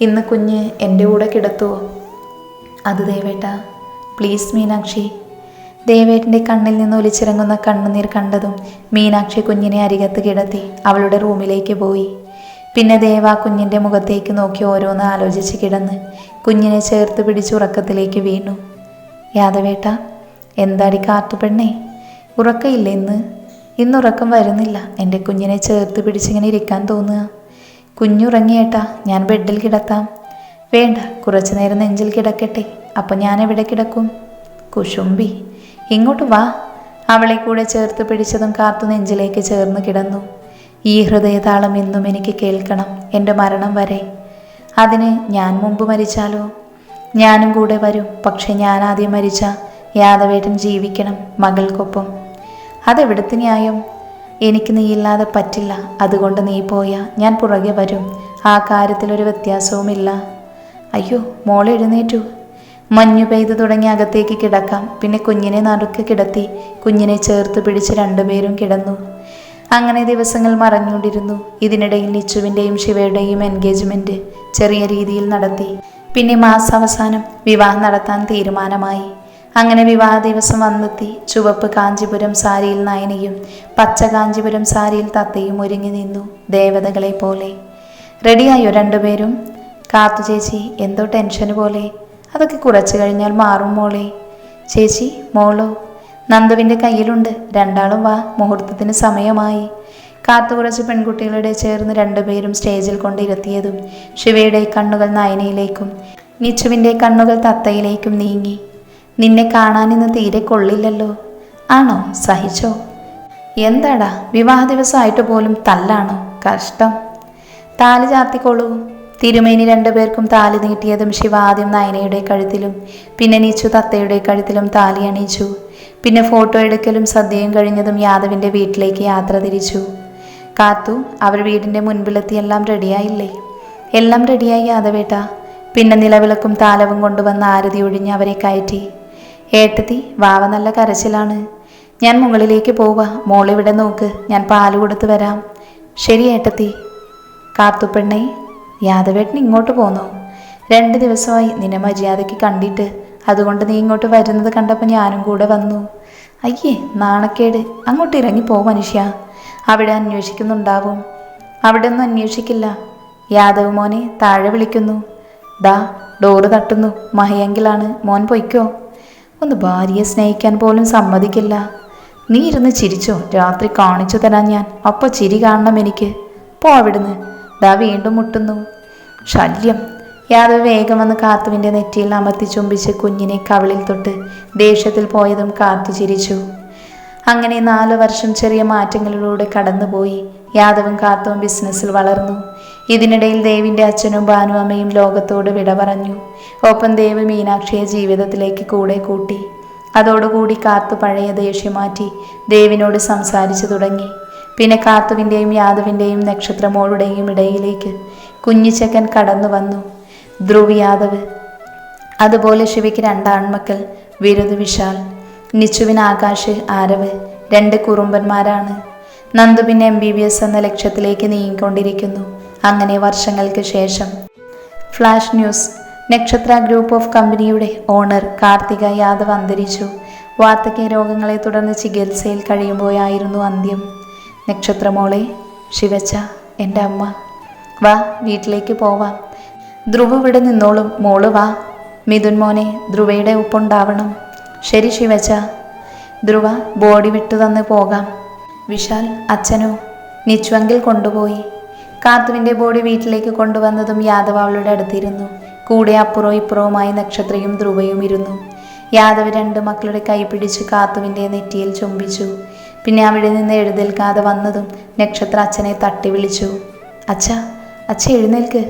ഇന്ന് കുഞ്ഞ് എൻ്റെ കൂടെ കിടത്തുവോ? അത് ദേവേട്ട, പ്ലീസ് മീനാക്ഷി. ദേവേട്ടൻ്റെ കണ്ണിൽ നിന്ന് ഒലിച്ചിറങ്ങുന്ന കണ്ണുനീർ കണ്ടതും മീനാക്ഷി കുഞ്ഞിനെ അരികത്ത് കിടത്തി അവളുടെ റൂമിലേക്ക് പോയി. പിന്നെ ദേവ കുഞ്ഞിൻ്റെ മുഖത്തേക്ക് നോക്കി ഓരോന്ന് ആലോചിച്ച് കിടന്ന് കുഞ്ഞിനെ ചേർത്ത് പിടിച്ച് ഉറക്കത്തിലേക്ക് വീണു. യാദവേട്ട, എന്താടി കാത്തുപെണ്ണേ, ഉറക്കയില്ല ഇന്നുറക്കം വരുന്നില്ല. എൻ്റെ കുഞ്ഞിനെ ചേർത്ത് പിടിച്ചിങ്ങനെ ഇരിക്കാൻ തോന്നുക. കുഞ്ഞുറങ്ങിയേട്ടാ, ഞാൻ ബെഡിൽ കിടത്താം. വേണ്ട, കുറച്ചു നേരം നെഞ്ചിൽ കിടക്കട്ടെ. അപ്പം ഞാൻ എവിടെ കിടക്കും? കുശുംബി, ഇങ്ങോട്ട് വാ. അവളെ കൂടെ ചേർത്ത് പിടിച്ചതും കാത്തു നെഞ്ചിലേക്ക് ചേർന്ന് കിടന്നു. ഈ ഹൃദയതാളം എന്നും എനിക്ക് കേൾക്കണം, എൻ്റെ മരണം വരെ. അതിന് ഞാൻ മുമ്പ് മരിച്ചാലോ? ഞാനും കൂടെ വരും. പക്ഷെ ഞാൻ ആദ്യം മരിച്ച യാദവേട്ടൻ ജീവിക്കണം മകൾക്കൊപ്പം. അതെവിടുത്തെ ന്യായം? എനിക്ക് നീയില്ലാതെ പറ്റില്ല. അതുകൊണ്ട് നീ പോയാൽ ഞാൻ പുറകെ വരും. ആ കാര്യത്തിലൊരു വ്യത്യാസവുമില്ല. അയ്യോ, മോളെ എഴുന്നേറ്റു. മഞ്ഞു പെയ്തു തുടങ്ങി അകത്തേക്ക് കിടക്കാം. പിന്നെ കുഞ്ഞിനെ നടുക്ക് കിടത്തി കുഞ്ഞിനെ ചേർത്ത് പിടിച്ച് രണ്ടുപേരും കിടന്നു. അങ്ങനെ ദിവസങ്ങൾ മറഞ്ഞുകൊണ്ടിരുന്നു. ഇതിനിടയിൽ നിച്ചുവിൻ്റെയും ശിവയുടെയും എൻഗേജ്മെൻറ്റ് ചെറിയ രീതിയിൽ നടത്തി. പിന്നെ മാസാവസാനം വിവാഹം നടത്താൻ തീരുമാനമായി. അങ്ങനെ വിവാഹ ദിവസം വന്നെത്തി. ചുവപ്പ് കാഞ്ചിപുരം സാരിയിൽ നയനയും പച്ച കാഞ്ചിപുരം സാരിയിൽ തത്തയും ഒരുങ്ങി നിന്നു, ദേവതകളെ പോലെ. റെഡിയായോ രണ്ടുപേരും? കാത്തു ചേച്ചി എന്തോ ടെൻഷൻ പോലെ. അതൊക്കെ കുറച്ച് കഴിഞ്ഞാൽ മാറും മോളെ. ചേച്ചി, മോളോ? നന്ദുവിൻ്റെ കയ്യിലുണ്ട്. രണ്ടാളും വാ, മുഹൂർത്തത്തിന് സമയമായി. കാത്തു കുറച്ച് പെൺകുട്ടികളുടെ ചേർന്ന് രണ്ടുപേരും സ്റ്റേജിൽ കൊണ്ടിരുത്തിയതും ശിവയുടെ കണ്ണുകൾ നയനയിലേക്കും നിച്ചുവിൻ്റെ കണ്ണുകൾ തത്തയിലേക്കും നീങ്ങി. നിന്നെ കാണാൻ ഇന്ന് തീരെ കൊള്ളില്ലല്ലോ. ആണോ? സഹിച്ചോ? എന്താടാ, വിവാഹ ദിവസമായിട്ട് പോലും തല്ലാണോ? കഷ്ടം. താലി ചാർത്തിക്കോളൂ. തിരുമേനി രണ്ടുപേർക്കും താലി നീട്ടിയതും ശിവ ആദ്യം നയനയുടെ കഴുത്തിലും പിന്നെ നിച്ചു തത്തയുടെ കഴുത്തിലും താലി അണിയിച്ചു. പിന്നെ ഫോട്ടോ എടുക്കലും സദ്യയും കഴിഞ്ഞതും യാദവിൻ്റെ വീട്ടിലേക്ക് യാത്ര തിരിച്ചു. കാത്തു, അവർ വീടിൻ്റെ മുൻപിലെത്തി. എല്ലാം റെഡിയായില്ലേ? എല്ലാം റെഡിയായി യാദവേട്ട. പിന്നെ നിലവിളക്കും താലവും കൊണ്ടുവന്ന് ആരതി ഒഴിഞ്ഞ് അവരെ കയറ്റി. ഏട്ടത്തി, വാവ നല്ല കരച്ചിലാണ്. ഞാൻ മുകളിലേക്ക് പോവാ, മോളിവിടെ നോക്ക്, ഞാൻ പാല് കൊടുത്ത് വരാം. ശരി ഏട്ടത്തി. കാത്തുപ്പെണ്ണേ, യാദവേട്ടൻ ഇങ്ങോട്ട് പോന്നോ? 2 ദിവസമായി നിന്നെ മര്യാദയ്ക്ക് കണ്ടിട്ട്. അതുകൊണ്ട് നീ ഇങ്ങോട്ട് വരുന്നത് കണ്ടപ്പോൾ ഞാനും കൂടെ വന്നു. അയ്യേ, നാണക്കേട്. അങ്ങോട്ട് ഇറങ്ങിപ്പോ മനുഷ്യ. അവിടെ അന്വേഷിക്കുന്നുണ്ടാവും. അവിടെ ഒന്നും അന്വേഷിക്കില്ല. യാദവ് മോനെ താഴെ വിളിക്കുന്നു. ദാ ഡോറ് തട്ടുന്നു. മഹയെങ്കിലാണ്. മോൻ പൊയ്ക്കോ. ഒന്ന് ഭാര്യയെ സ്നേഹിക്കാൻ പോലും സമ്മതിക്കില്ല. നീ ഇരുന്ന് ചിരിച്ചോ, രാത്രി കാണിച്ചു തരാൻ ഞാൻ. അപ്പോൾ ചിരി കാണണം എനിക്ക്. പോ അവിടുന്ന്. ദാ വീണ്ടും മുട്ടുന്നു. ശല്യം. യാദവ് വേഗം വന്ന് കാത്തുവിൻ്റെ നെറ്റിയിൽ അമർത്തി ചുംബിച്ച് കുഞ്ഞിനെ കവിളിൽ തൊട്ട് ദേഷ്യത്തിൽ പോയതും കാത്തു ചിരിച്ചു. അങ്ങനെ 4 വർഷം ചെറിയ മാറ്റങ്ങളിലൂടെ കടന്നുപോയി. യാദവും കാത്തുവും ബിസിനസ്സിൽ വളർന്നു. ഇതിനിടയിൽ ദേവിൻ്റെ അച്ഛനും ഭാനു അമ്മയും ലോകത്തോട് വിട പറഞ്ഞു. ഒപ്പം ദേവ് മീനാക്ഷിയെ ജീവിതത്തിലേക്ക് കൂടെ കൂട്ടി. അതോടുകൂടി കാത്തു പഴയ ദേഷ്യം മാറ്റി ദേവിനോട് സംസാരിച്ചു തുടങ്ങി. പിന്നെ കാത്തുവിൻ്റെയും യാദവിൻ്റെയും നക്ഷത്രമോളുടെയും ഇടയിലേക്ക് കുഞ്ഞിച്ചക്കൻ കടന്നു വന്നു, ധ്രുവ് യാദവ്. അതുപോലെ ശിവയ്ക്ക് 2 ആൺമക്കൾ, വിരുദ് വിശാൽ. നിച്ചുവിന് ആകാശ്, ആരവ്. 2 കുറുമ്പന്മാരാണ്. നന്ദു പിന്നെ MBBS എന്ന ലക്ഷ്യത്തിലേക്ക് നീങ്ങിക്കൊണ്ടിരിക്കുന്നു. അങ്ങനെ വർഷങ്ങൾക്ക് ശേഷം ഫ്ലാഷ് ന്യൂസ്. നക്ഷത്ര ഗ്രൂപ്പ് ഓഫ് കമ്പനിയുടെ ഓണർ കാർത്തിക യാദവ് അന്തരിച്ചു. വാർദ്ധക്യ രോഗങ്ങളെ തുടർന്ന് ചികിത്സയിൽ കഴിയുമ്പോഴായിരുന്നു അന്ത്യം. നക്ഷത്രമോളെ, ശിവച്ച, എൻ്റെ അമ്മ, വാ വീട്ടിലേക്ക് പോവാം. ധ്രുവ് ഇവിടെ നിന്നോളും. മോള് വാ. മിഥുൻ മോനെ, ധ്രുവയുടെ ഒപ്പുണ്ടാവണം. ശരി ശിവച്ച. ധ്രുവ, ബോഡി വിട്ടു തന്ന് പോകാം. വിശാൽ, അച്ഛനോ? നിച്ചുവെങ്കിൽ കൊണ്ടുപോയി. കാത്തുവിൻ്റെ ബോഡി വീട്ടിലേക്ക് കൊണ്ടുവന്നതും യാദവ് അവളുടെ അടുത്തിരുന്നു. കൂടെ അപ്പുറവും ഇപ്പുറവുമായി നക്ഷത്രയും ധ്രുവയും ഇരുന്നു. യാദവ് 2 മക്കളുടെ കൈ പിടിച്ച് കാത്തുവിൻ്റെ നെറ്റിയിൽ ചുംബിച്ചു. പിന്നെ അവിടെ നിന്ന് എഴുന്നേൽക്കാതെ വന്നതും നക്ഷത്ര അച്ഛനെ തട്ടി വിളിച്ചു. അച്ഛ, അച്ഛ എഴുന്നേൽക്ക്.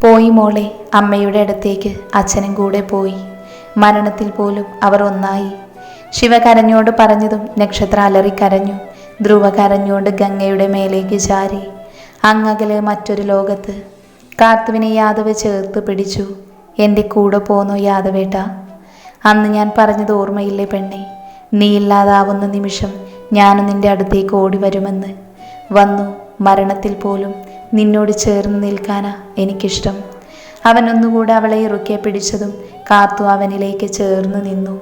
പോയി മോളെ. അമ്മയുടെ അടുത്തേക്ക് അച്ഛനും കൂടെ പോയി. മരണത്തിൽ പോലും അവർ ഒന്നായി. ശിവ കരഞ്ഞോട് പറഞ്ഞതും നക്ഷത്ര അലറിക്കരഞ്ഞു. ധ്രുവ കരഞ്ഞുകൊണ്ട് ഗംഗയുടെ മേലേക്ക് ചാരി. അങ്ങകലെ മറ്റൊരു ലോകത്ത് കാത്തുവിനെ യാദവ് ചേർത്ത് പിടിച്ചു. എൻ്റെ കൂടെ പോന്നു യാദവേട്ട. അന്ന് ഞാൻ പറഞ്ഞത് ഓർമ്മയില്ലേ പെണ്ണെ? നീ ഇല്ലാതാവുന്ന നിമിഷം ഞാനും നിൻ്റെ അടുത്തേക്ക് ഓടി വരുമെന്ന്. വന്നു. മരണത്തിൽ പോലും നിന്നോട് ചേർന്ന് നിൽക്കാനാ എനിക്കിഷ്ടം. അവൻ ഒന്നുകൂടെ അവളെ ഇറുക്കെ പിടിച്ചതും കാത്തു അവനിലേക്ക് ചേർന്ന് നിന്നു.